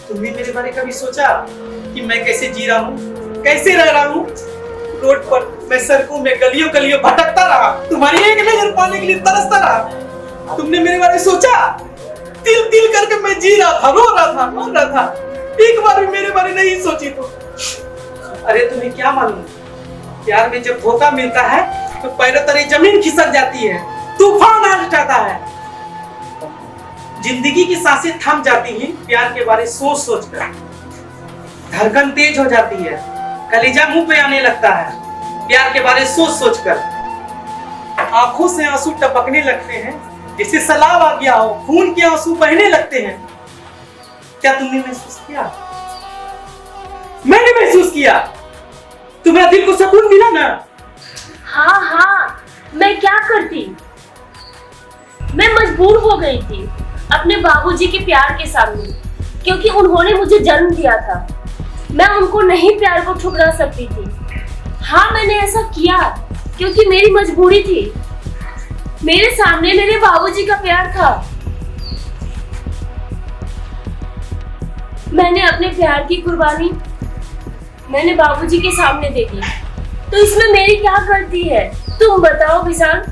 तुमने मेरे बारे में कभी सोचा कि मैं कैसे जी रहा हूँ, कैसे रह रहा हूँ? रोड पर मैं सड़कों में गलियों गलियों भटकता रहा, तुम्हारी एक नजर पाने के लिए तरसता रहा। तुमने मेरे बारे में सोचा? तिल तिल करके मैं जी रहा था, रो रहा था, मर रहा था, एक बार भी मेरे बारे नहीं सोची तो। अरे तुम्हें क्या मालूम, प्यार में जब धोखा मिलता है तो पैरों तले जमीन खिसक जाती है, तूफान आ जाता है, जिंदगी की सांसें थम जाती हैं प्यार के बारे सोच सोच कर, धड़कन तेज हो जाती है, कलेजा मुंह पे आने लगता है प्यार के बारे सोच सोच कर, आंखों से आंसू टपकने लगते हैं जैसे सैलाब आ गया हो, खून के आंसू बहने लगते हैं। क्या तुमने महसूस किया? मैंने महसूस किया। तुम्हारा दिल को सुकून मिला ना? हाँ हाँ, मैं क्या करती, मैं मजबूर हो गई थी अपने बाबूजी के प्यार के सामने, क्योंकि उन्होंने मुझे जन्म दिया था। मैं उनको नहीं प्यार को ठुकरा सकती थी। हाँ, मैंने ऐसा किया क्योंकि मेरी मजबूरी थी। मेरे सामने मेरे बाबूजी का प्यार था। मैंने अपने प्यार की कुर्बानी मैंने बाबूजी के सामने दे दी, तो इसमें मेरी क्या गलती है? तुम बताओ विशाल।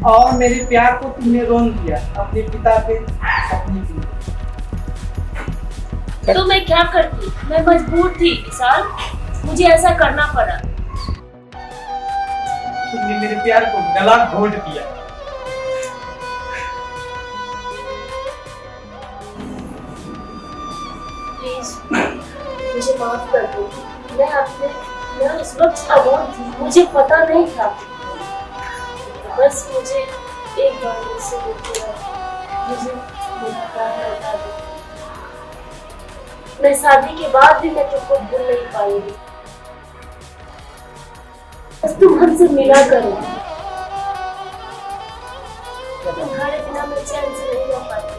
और मेरे प्यार को तुमने रोन दिया अपने पिता पे, अपने पे। तो मैं क्या करती? मैं मजबूर थी विशाल, मुझे ऐसा करना पड़ा। तुमने मेरे प्यार को गला घोट दिया। प्लीज मुझे माफ कर दो। मैं उस वक्त अबोध थी, मुझे पता नहीं था। बस मुझे एक बार मुझसे मुझे मेरा प्यार लौटा दो। मैं शादी के बाद भी मैं तुमको भूल नहीं पाऊंगी। बस तुम हमसे मिला करो। तुम्हारे बिना मैं चैन से नहीं रह पाती।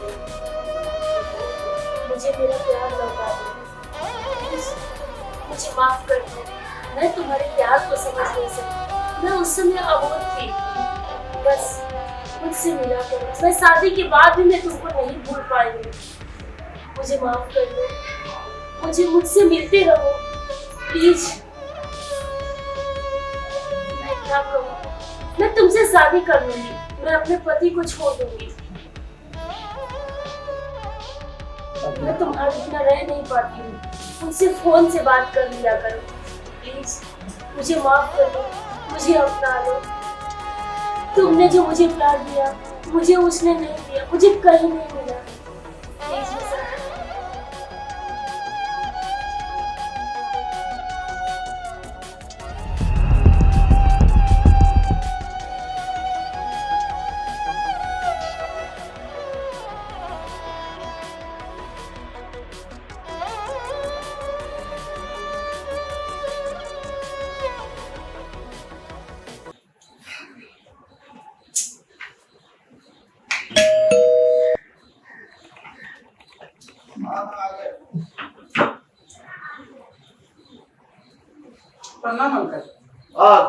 मुझे मेरा प्यार लौटा दो। मुझे माफ कर दो। मैं तुम्हारे प्यार को समझ नहीं सकती। मैं उस समय अबोध थी। बस मुझसे मिला करो। मैं शादी के बाद भी मैं तुमको नहीं भूल पाऊंगी। मुझे माफ कर दो। मुझसे मिलते रहो प्लीज। मैं क्या कहूँ? मैं तुमसे शादी कर लूंगी। मैं अपने पति को छोड़ दूंगी। मैं तुम्हारे बिना रह नहीं पाती हूँ। मुझसे फोन से बात कर लिया करो प्लीज। मुझे माफ कर दो। मुझे अपना लो। तुमने जो मुझे प्यार दिया मुझे उसने नहीं दिया। मुझे कहीं नहीं मिला। प्लीज प्रणाम अंकल।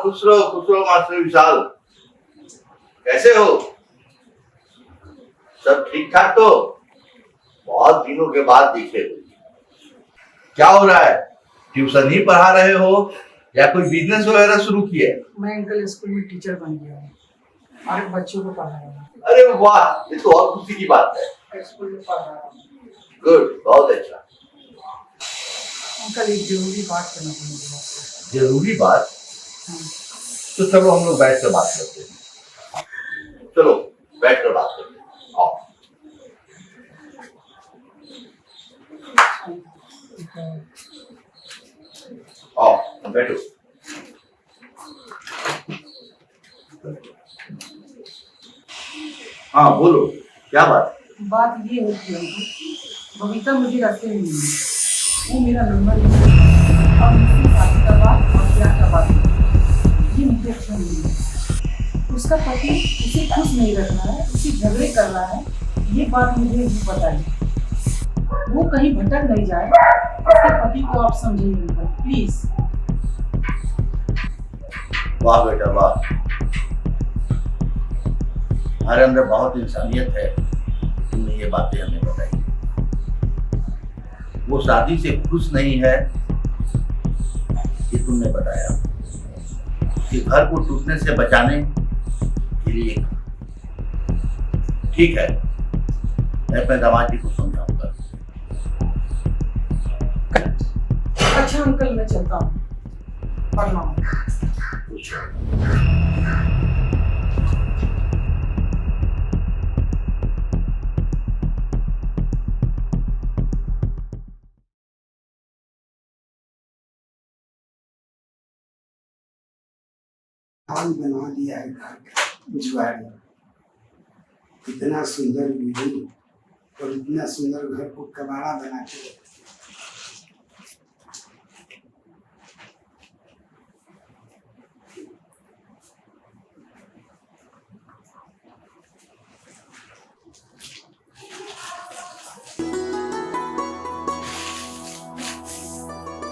खुश रहो मास्टर विशाल। कैसे हो? सब ठीक ठाक तो? बहुत दिनों के बाद दिखे। क्या हो रहा है? ट्यूशन ही पढ़ा रहे हो या कोई बिजनेस वगैरह शुरू किया है? मैं अंकल स्कूल में टीचर बन गया हूँ और बच्चों को पढ़ा रहा हूँ। अरे वाह, ये तो और खुशी की बात है। स्कूल में पढ़ रहा हूँ। गुड, बहुत अच्छा। अंकल एक जरूरी बात करना पड़ेगा। जरूरी बात? तो चलो हम लोग बैठ कर बात करते हैं। चलो बैठ कर बात करते हैं। आओ। आओ बैठो। हाँ बोलो, क्या बात? बात ये है कि बबीता मुझे रास्ते में मिली। वो मेरा नंबर है और मुझसे शादी का बात और प्यार का बात ये मुझे अच्छा नहीं है। उसका पति उसे खुश नहीं रख रहा है, उसे झगड़े कर रहा है, ये बात मुझे नहीं पता है। वो कहीं भटक नहीं जाए, उसके पति को आप समझिए प्लीज। वाह बेटा वाह, हमारे अंदर बहुत इंसानियत है, तुमने ये बातें हमें बताई। वो शादी से खुश नहीं है, ये तुमने बताया कि घर को टूटने से बचाने के लिए। ठीक है, मैं अपने दामाद जी को समझाऊंगा। अच्छा अंकल, मैं चलता हूँ। प्रणाम। हाल बना दिया है घर का जुआरी। इतना सुंदर बीवी और इतना सुंदर घर को कबाड़ा बना के रखा।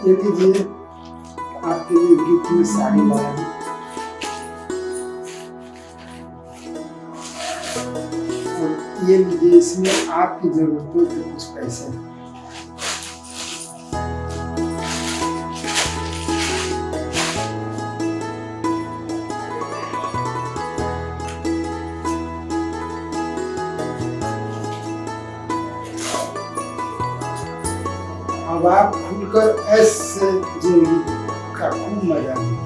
ये लीजिए, आपके लिए गिफ्ट में साड़ी लाया हूं। और ये लीजिए, इसमें आपकी जरूरतों के कुछ पैसे हैं। अब आप खुलकर ऐसे जिंदगी का खूब मजा लें।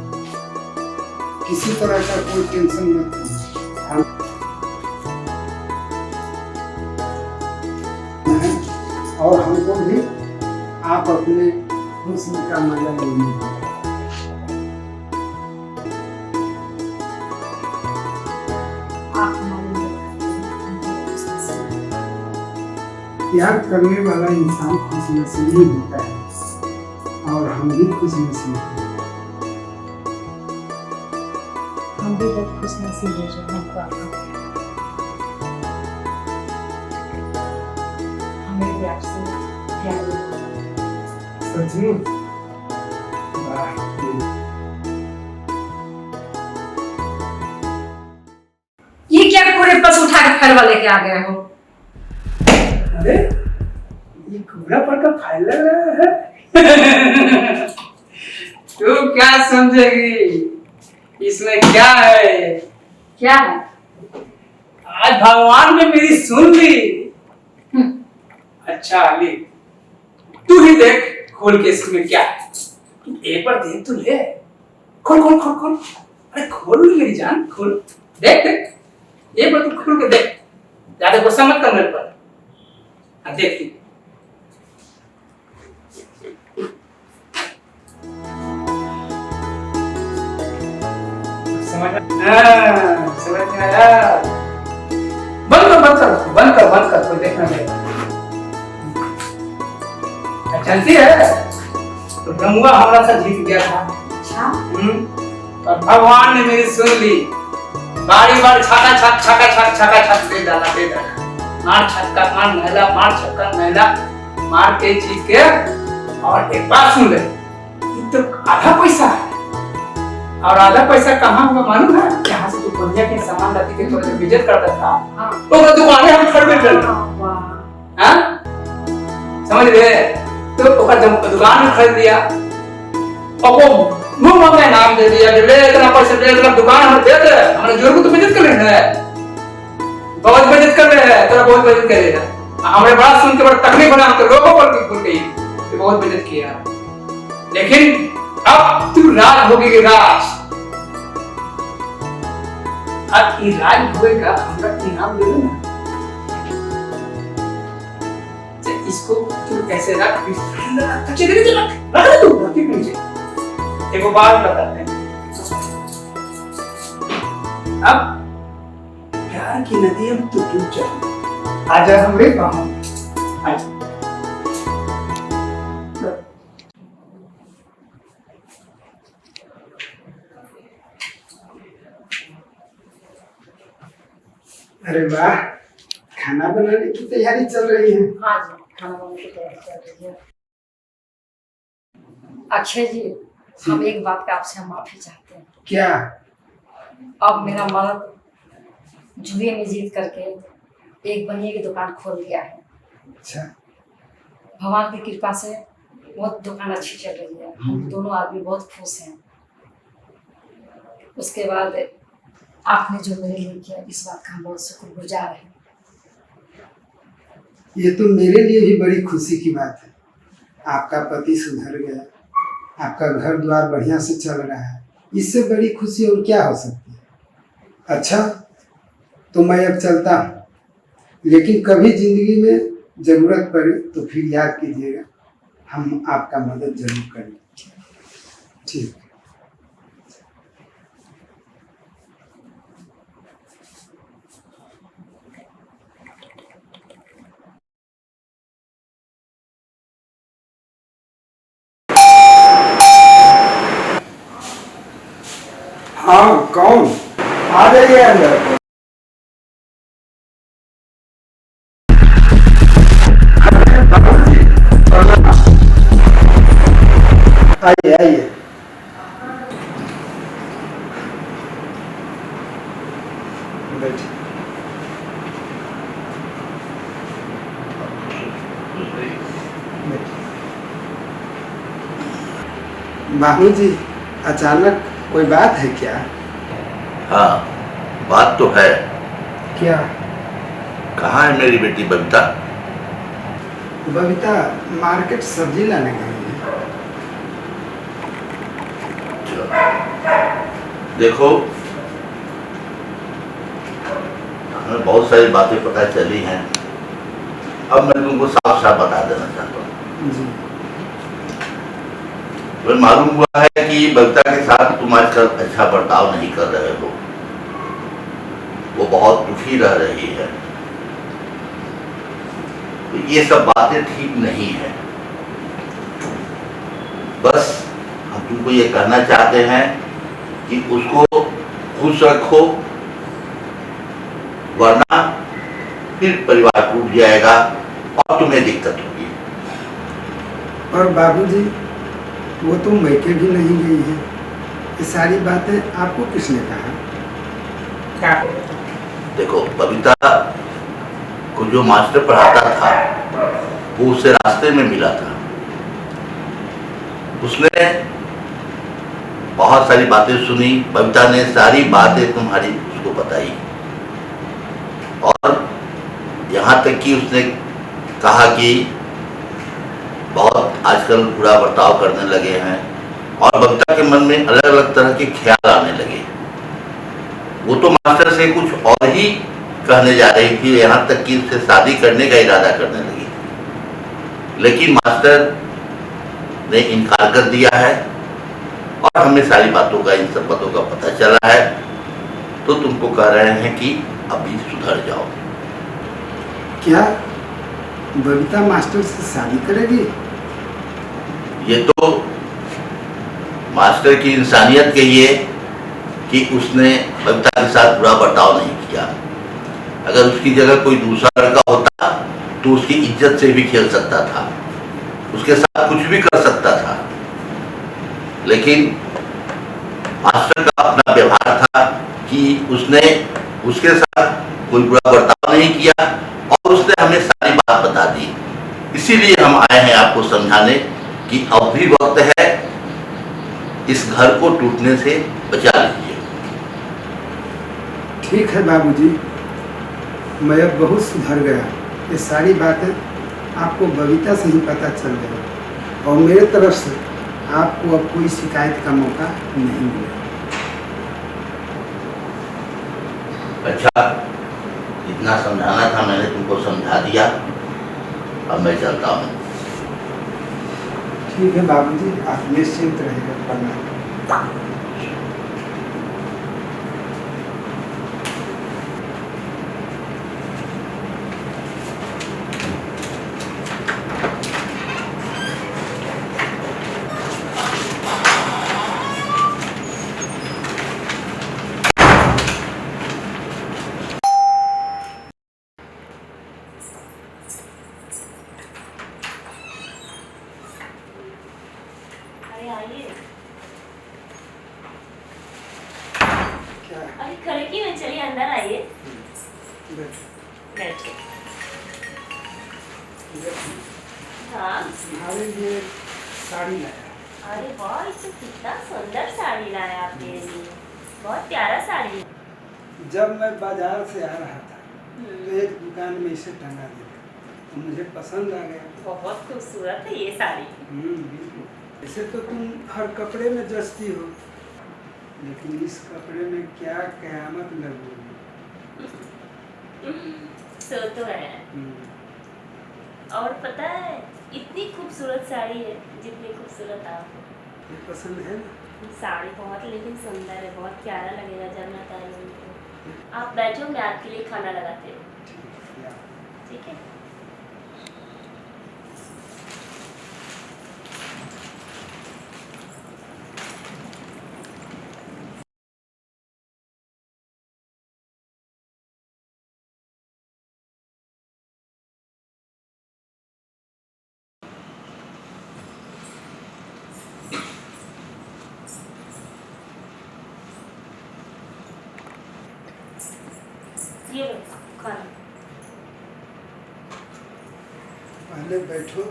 किसी तरह का कोई टेंशन मत लीजिए। और हमको भी आप अपने हुस्न का मजा लेने दीजिए। प्यार करने वाला इंसान खुशनसीब ही होता है और हम भी खुशनसीब हैं। हम भी बहुत खुशनसीब हैं जो हमको आपका हमें भी आपसे प्यार है। सच में? वाह। ये क्या पूरे बस उठा के फैलवा लेके आ गए हो? अरे ये घूरा पर का फाइल लग रहा है। तू क्या समझेगी इसमें क्या है? क्या है? आज भगवान ने मेरी सुन ली। अच्छा अली, तू ही देख खोल के इसमें क्या है। तू एक बार देख तो ले। खोल खोल खोल खोल। अरे खोल मेरी जान, खोल। देख देख, एक बार तू खोल के देख। ज्यादा गुस्सा मत कर मेरे पर। देखिए समझ में आया। बंद कर कोई देखना नहीं। चलती है तो गंगुआ हमारा सा जीत गया था। अच्छा। और भगवान ने मेरी सुन ली। बारी बारी छक्का छक दे डाला। मार छक्का मार महिला, मार छक्का महिला, मार के जीत के। और एक बात सुन ले, ये तो आधा पैसा है। और आधा पैसा कहाँ हुआ मालूम है? यहाँ से तू बढ़िया के सामान लाती के थोड़ा सा विजिट करता था। हाँ। तो वो दुकानें हम खरीद कर। हाँ? समझ गए? तो दुकान में खरीद लिया। और वो मुंह में नाम दे दिया, ले इतना पैसा दे, इतना दुकान हम दे दे। हमारे जोर को तो विजिट कर लेना है। बहुत बचत कर रहे हैं, तेरा बहुत बचत करेगा। हमारे बात सुन के बड़ा तकलीफ बना, तो लोगों पर बोल गई कि बहुत बचत किया। लेकिन अब तू राज होगी राज। अब ये राज होएगा, हमरा इनाम दे देना। इसको तू ऐसे रख, अच्छे तरीके से रख तू रखी नीचे। एक बात बताते हैं, अब प्यार की नदी अब तो डूब जाए। आजा हमरे गाँव, आजा। अरे वाह, खाना बनाने की तैयारी चल रही है। हाँ जी, खाना बनाने की तैयारी चल रही है। अक्षय जी, हम एक बात का आपसे हम माफी चाहते हैं। क्या? अब मेरा मर्द जुए में जीत करके एक बनिए की दुकान खोल दिया है। अच्छा। भगवान की कृपा से बहुत दुकान अच्छी चल रही है। हम दोनों आदमी बहुत खुश हैं। उसके बाद आपने जो मेरे लिए किया, इस बात का हम बहुत शुक्रगुजार हैं। ये तो मेरे लिए भी बड़ी खुशी की बात है। आपका पति सुधर गया, आपका घर द्वार बढ़िया से चल रहा है, इससे बड़ी खुशी और क्या हो सकती है। अच्छा, तो मैं अब चलता हूँ, लेकिन कभी जिंदगी में जरूरत पड़े तो फिर याद कीजिएगा, हम आपका मदद जरूर करेंगे। ठीक। हाँ, कौन? आ जाइए अंदर। आइए आइए। बैठिए। बाबू जी, अचानक कोई बात है क्या? हाँ, बात तो है। क्या? कहाँ है मेरी बेटी बबीता? बबीता मार्केट सब्जी लाने गई है। देखो, हमें बहुत सारी बातें पता चली हैं। अब मैं तुमको साफ साफ बता देना चाहता हूँ। जी। मुझे मालूम हुआ है कि बबीता के साथ तुम आजकल अच्छा बर्ताव नहीं कर रहे हो। वो बहुत दुखी रह रही है। तो ये सब बातें ठीक नहीं है। बस हम तुमको ये कहना चाहते हैं कि उसको खुश रखो, वरना फिर परिवार टूट जाएगा और तुम्हें दिक्कत होगी। और बाबूजी, वो तो मैके भी नहीं गई है। ये सारी बातें आपको किसने कहा? क्या? देखो, बबीता को जो मास्टर पढ़ाता था वो उसे रास्ते में मिला था। उसने बहुत सारी बातें सुनी। बबीता ने सारी बातें तुम्हारी उसको बताई और यहाँ तक कि उसने कहा कि बहुत आजकल बुरा बर्ताव करने लगे हैं और बबीता के मन में अलग अलग तरह के ख्याल आने लगे। वो तो मास्टर से कुछ और ही कहने जा रही थी, यहाँ तक कि उससे शादी करने का इरादा करने लगी, लेकिन मास्टर ने इनकार कर दिया है और हमें सारी बातों का, इन सब बातों का पता चला है। तो तुमको कह रहे हैं कि अभी सुधर जाओ। क्या बबीता मास्टर से शादी करेगी? ये तो मास्टर की इंसानियत कहिए कि उसने बबीता के साथ बुरा बर्ताव नहीं किया। अगर उसकी जगह कोई दूसरा लड़का होता तो उसकी इज्जत से भी खेल सकता था, उसके साथ कुछ भी कर सकता था, लेकिन मास्टर का अपना व्यवहार था कि उसने उसके साथ कोई बुरा बर्ताव नहीं किया और उसने हमें सारी बात बता दी। इसीलिए हम आए हैं आपको समझाने कि अब भी वक्त है, इस घर को टूटने से बचा लीजिए। ठीक है बाबूजी, मैं अब बहुत सुधर गया। ये सारी बातें आपको बबीता से ही पता चल गई और मेरे तरफ से आपको अब कोई शिकायत का मौका नहीं मिलेगा। अच्छा, इतना समझाना था, मैंने तुमको समझा दिया। अब मैं चलता हूँ। ठीक है बाबूजी, आप निश्चिंत रहिएगा। प्रणाम। अरे आइए। क्या अरे खड़े क्यों हैं? चलिए अंदर आइए। बैठिए। हाँ। तुम्हारे लिए साड़ी लाया। अरे वाह, इसमें कितना सुंदर साड़ी लाया आप मेरे लिए। बहुत प्यारा साड़ी है। जब मैं बाजार से आ रहा था तो एक दुकान में इसे टंगा दिया तो मुझे पसंद आ गया। बहुत खूबसूरत है ये साड़ी। बिल्कुल। ऐसे तो तुम हर कपड़े में जचती हो, लेकिन इस कपड़े में क्या कयामत लगेगी। सो तो है। और पता है, इतनी खूबसूरत साड़ी है जितनी खूबसूरत आप हो। ये पसंद है ना? साड़ी बहुत लेकिन सुंदर है, बहुत प्यारा लगेगा जब मैं पहनूंगी तो। आप बैठो, मैं आपके लिए खाना लगाती हूँ। ठीक है। ये लो खाना। पहले बैठो,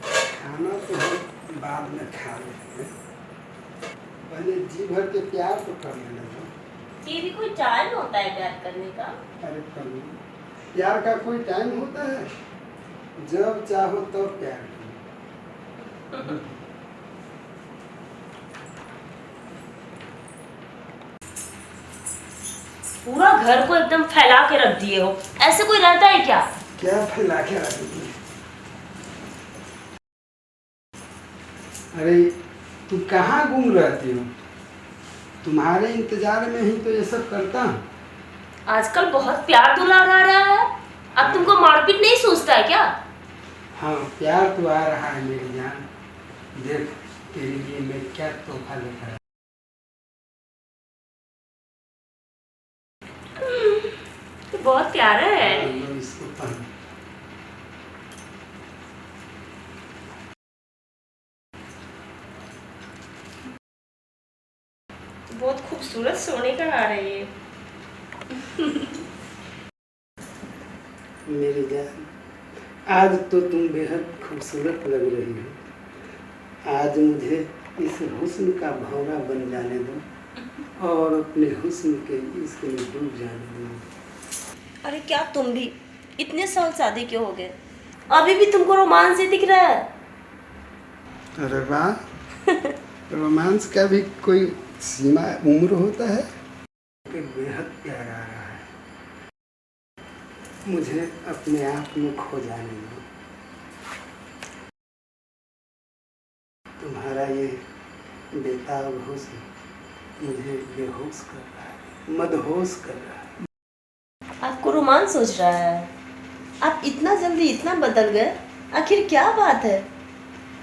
खाना तो हम बाद में खा लेंगे, पहले जी भर के प्यार तो कर लेना दो। ये भी कोई टाइम होता है प्यार करने का? अरे कर लो, प्यार का कोई टाइम होता है? जब चाहो तब प्यार करो। पूरा घर को एकदम फैला के रख दिए हो, ऐसे कोई रहता है क्या? क्या फैला के रख दिए? अरे तू कहाँ गुम रहती हो? तुम्हारे इंतजार में ही तो ये सब करता हूँ। आजकल बहुत प्यार दुलार आ रहा है, अब तुमको मारपीट नहीं सोचता है क्या? हाँ, प्यार तो आ रहा है मेरी जान। देख तेरे लिए मैं क्या तोहफा लेकर आया। तो बहुत प्यारा है। लो इसको पहन। बहुत खूबसूरत सोने का हार है ये। मेरी जान, आज तो तुम बेहद खूबसूरत लग रही हो। आज मुझे इस हुस्न का भौरा बन जाने दो और अपने हुस्न के इश्क में डूब जाने दो। अरे क्या तुम भी इतने साल शादी के हो गए, अभी भी तुमको रोमांस ही दिख रहा है? अरे वाह, रोमांस का भी कोई सीमा उम्र होता है? बेहद प्यार आ रहा है, मुझे अपने आप में खो जाने दो। तुम्हारा ये बेताब हुस्न मुझे बेहोश कर रहा है, मदहोश कर रहा है। आपको रोमांस सोच रहा है? आप इतना जल्दी इतना बदल गए, आखिर क्या बात है?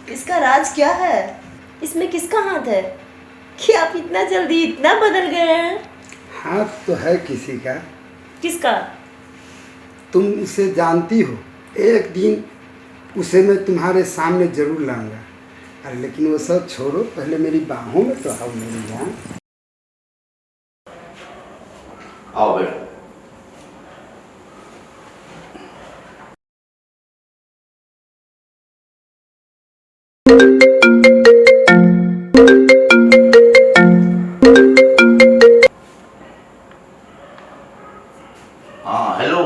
इसका राज क्या है? इसमें किसका हाथ है कि आप इतना जल्दी इतना बदल गए हैं? हाथ तो है किसी का। किसका? तुम उसे जानती हो, एक दिन उसे मैं तुम्हारे सामने जरूर लाऊंगा। अरे लेकिन वो सब छोड़ो, पहले मेरी बाहों में तो आओ मेरी जान। आओ बेटा। हाँ हेलो।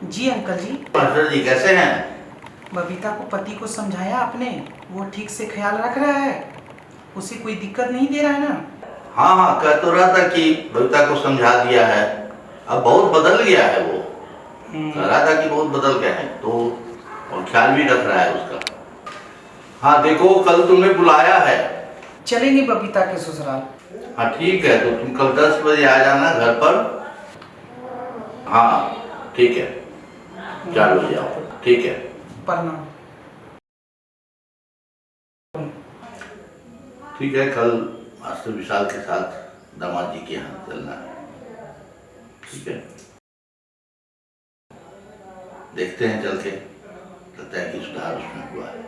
जी अंकल जी। मास्टर जी कैसे हैं? बबीता को पति को समझाया आपने? वो ठीक से ख्याल रख रहा है? उसे कोई दिक्कत नहीं दे रहा है ना? हाँ हाँ, कह तो रहा था कि बबीता को समझा दिया है, अब बहुत बदल गया है वो। कह रहा था कि बहुत बदल गया है तो, और ख्याल भी रख रहा है उसका। हाँ देखो, कल तुमने बुलाया है। चलेंगे बबीता के ससुराल। हाँ ठीक है, तो तुम कल 10 बजे आ जाना घर पर। हाँ ठीक है, 4 बजे आओ। ठीक है, प्रणाम। ठीक है, कल मास्टर विशाल के साथ दामाद जी के यहाँ चलना है। ठीक है, देखते हैं चल के, लगता है कि सुधार उसमें हुआ है।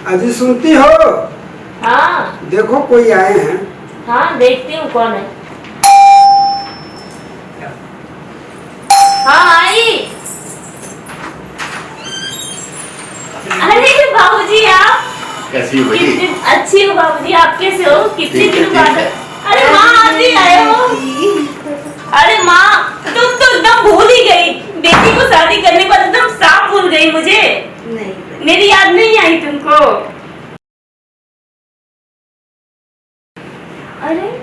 अजी सुनती हो? हाँ देखो कोई आए हैं। हाँ देखती हूँ कौन है। हाँ आई। अरे बाबूजी आप कैसी हो बेटी? कितनी अच्छी हो बाबूजी, आप कैसे हो? कितने ठीक है, दिनों बाद। ठीक है। अरे माँ आप भी आए हो? अरे माँ तुम तो एकदम भूल ही गई, बेटी को शादी करने के बाद एकदम साफ भूल गई मुझे। नहीं मेरी याद नहीं आई तुमको? अरे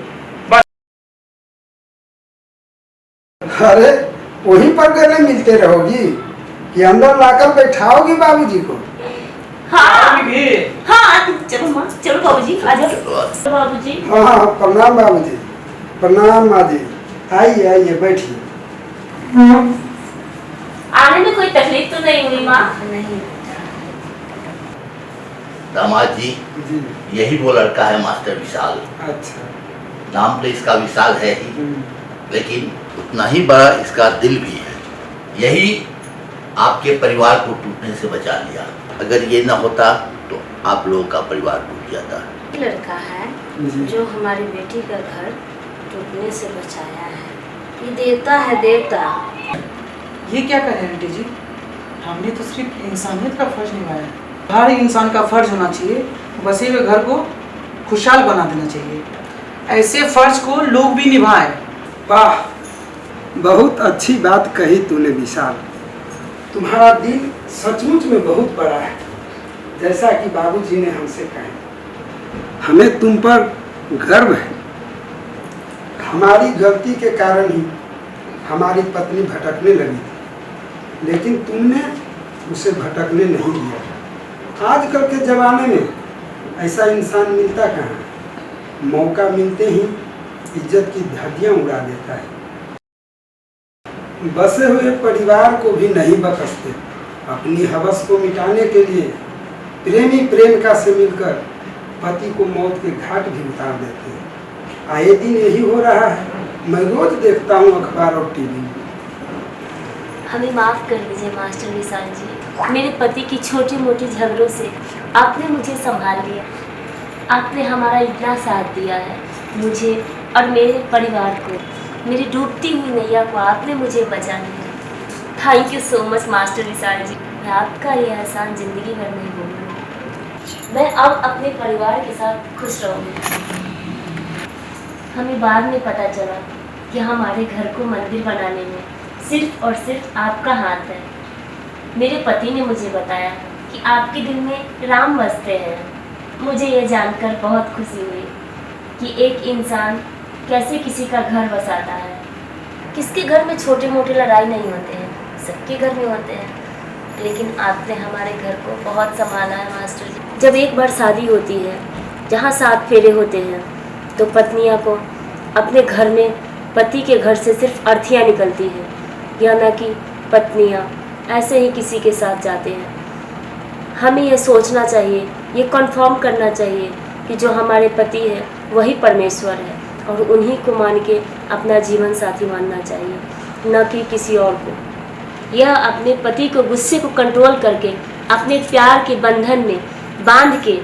अरे वहीं पर गले मिलते रहोगी कि अंदर लाकर बैठाओगी बाबूजी को? हाँ हाँ चलो माँ, चलो बाबूजी आ जाओ। बाबूजी हाँ हाँ प्रणाम बाबूजी। प्रणाम माँ जी। आइए आइए बैठिए। आने में कोई तकलीफ तो नहीं हुई माँ? नहीं दामाद जी, यही वो लड़का है मास्टर विशाल। अच्छा। नाम तो इसका विशाल है ही, लेकिन उतना ही बड़ा इसका दिल भी है। यही आपके परिवार को टूटने से बचा लिया। अगर ये न होता तो आप लोगों का परिवार टूट जाता। लड़का है जो हमारी बेटी का घर टूटने से बचाया है। ये देवता है, देवता। ये क्या करें आंटी जी, हमने तो सिर्फ इंसानियत का फर्ज निभाया है। हर इंसान का फर्ज होना चाहिए बसे हुए घर को खुशहाल बना देना चाहिए। ऐसे फर्ज को लोग भी निभाएं। वाह, बहुत अच्छी बात कही तूने विशाल। तुम्हारा दिल सचमुच में बहुत बड़ा है, जैसा कि बाबूजी ने हमसे कहा। हमें तुम पर गर्व है। हमारी गलती के कारण ही हमारी पत्नी भटकने लगी थी, लेकिन तुमने उसे भटकने नहीं दिया। आजकल के ज़माने में ऐसा इंसान मिलता कहाँ? मौका मिलते ही इज्जत की धज्जियाँ उड़ा देता है। बसे हुए परिवार को भी नहीं बख्शते। अपनी हवस को मिटाने के लिए प्रेमी प्रेमिका से मिलकर पति को मौत के घाट भी उतार देते हैं। आए दिन यही हो रहा है। मैं रोज देखता हूँ अखबार और टीवी में। हमें माफ़ कर दीजिए मास्टर विशाल जी। मेरे पति की छोटी मोटी झगड़ों से आपने मुझे संभाल लिया। आपने हमारा इतना साथ दिया है, मुझे और मेरे परिवार को। मेरी डूबती हुई नैया को आपने मुझे बचा लिया। Thank you so much master Vishal ji. मैं आपका ये एहसान ज़िंदगी भर नहीं भूलूंगी। मैं अब अपने परिवार के साथ खुश रहूँगी। हमें बाद में पता चला कि हमारे घर को मंदिर बनाने में सिर्फ और सिर्फ आपका हाथ है। मेरे पति ने मुझे बताया कि आपके दिल में राम बसते हैं। मुझे ये जानकर बहुत खुशी हुई कि एक इंसान कैसे किसी का घर बसाता है। किसके घर में छोटे मोटे लड़ाई नहीं होते हैं, सबके घर में होते हैं। लेकिन आपने हमारे घर को बहुत संभाला है मास्टर जी। जब एक बार शादी होती है, जहाँ 7 फेरे होते हैं, तो पत्नियाँ को अपने घर में पति के घर से सिर्फ अर्थियाँ निकलती हैं, या न कि पत्नियाँ ऐसे ही किसी के साथ जाते हैं। हमें ये सोचना चाहिए, ये कंफर्म करना चाहिए कि जो हमारे पति है वही परमेश्वर है, और उन्हीं को मान के अपना जीवन साथी मानना चाहिए, न कि किसी और को। यह अपने पति को गुस्से को कंट्रोल करके अपने प्यार के बंधन में बांध के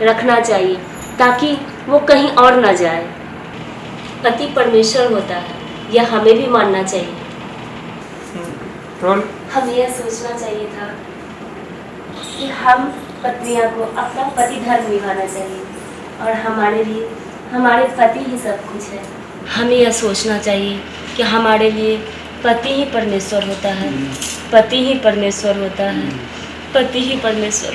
रखना चाहिए, ताकि वो कहीं और न जाए। पति परमेश्वर होता है, यह हमें भी मानना चाहिए। हमें यह सोचना चाहिए था कि हम पत्नियां को अपना पति धर्म निभाना चाहिए, और हमारे लिए हमारे पति ही सब कुछ है। हमें यह सोचना चाहिए कि हमारे लिए पति ही परमेश्वर होता है, पति ही परमेश्वर होता है, पति ही परमेश्वर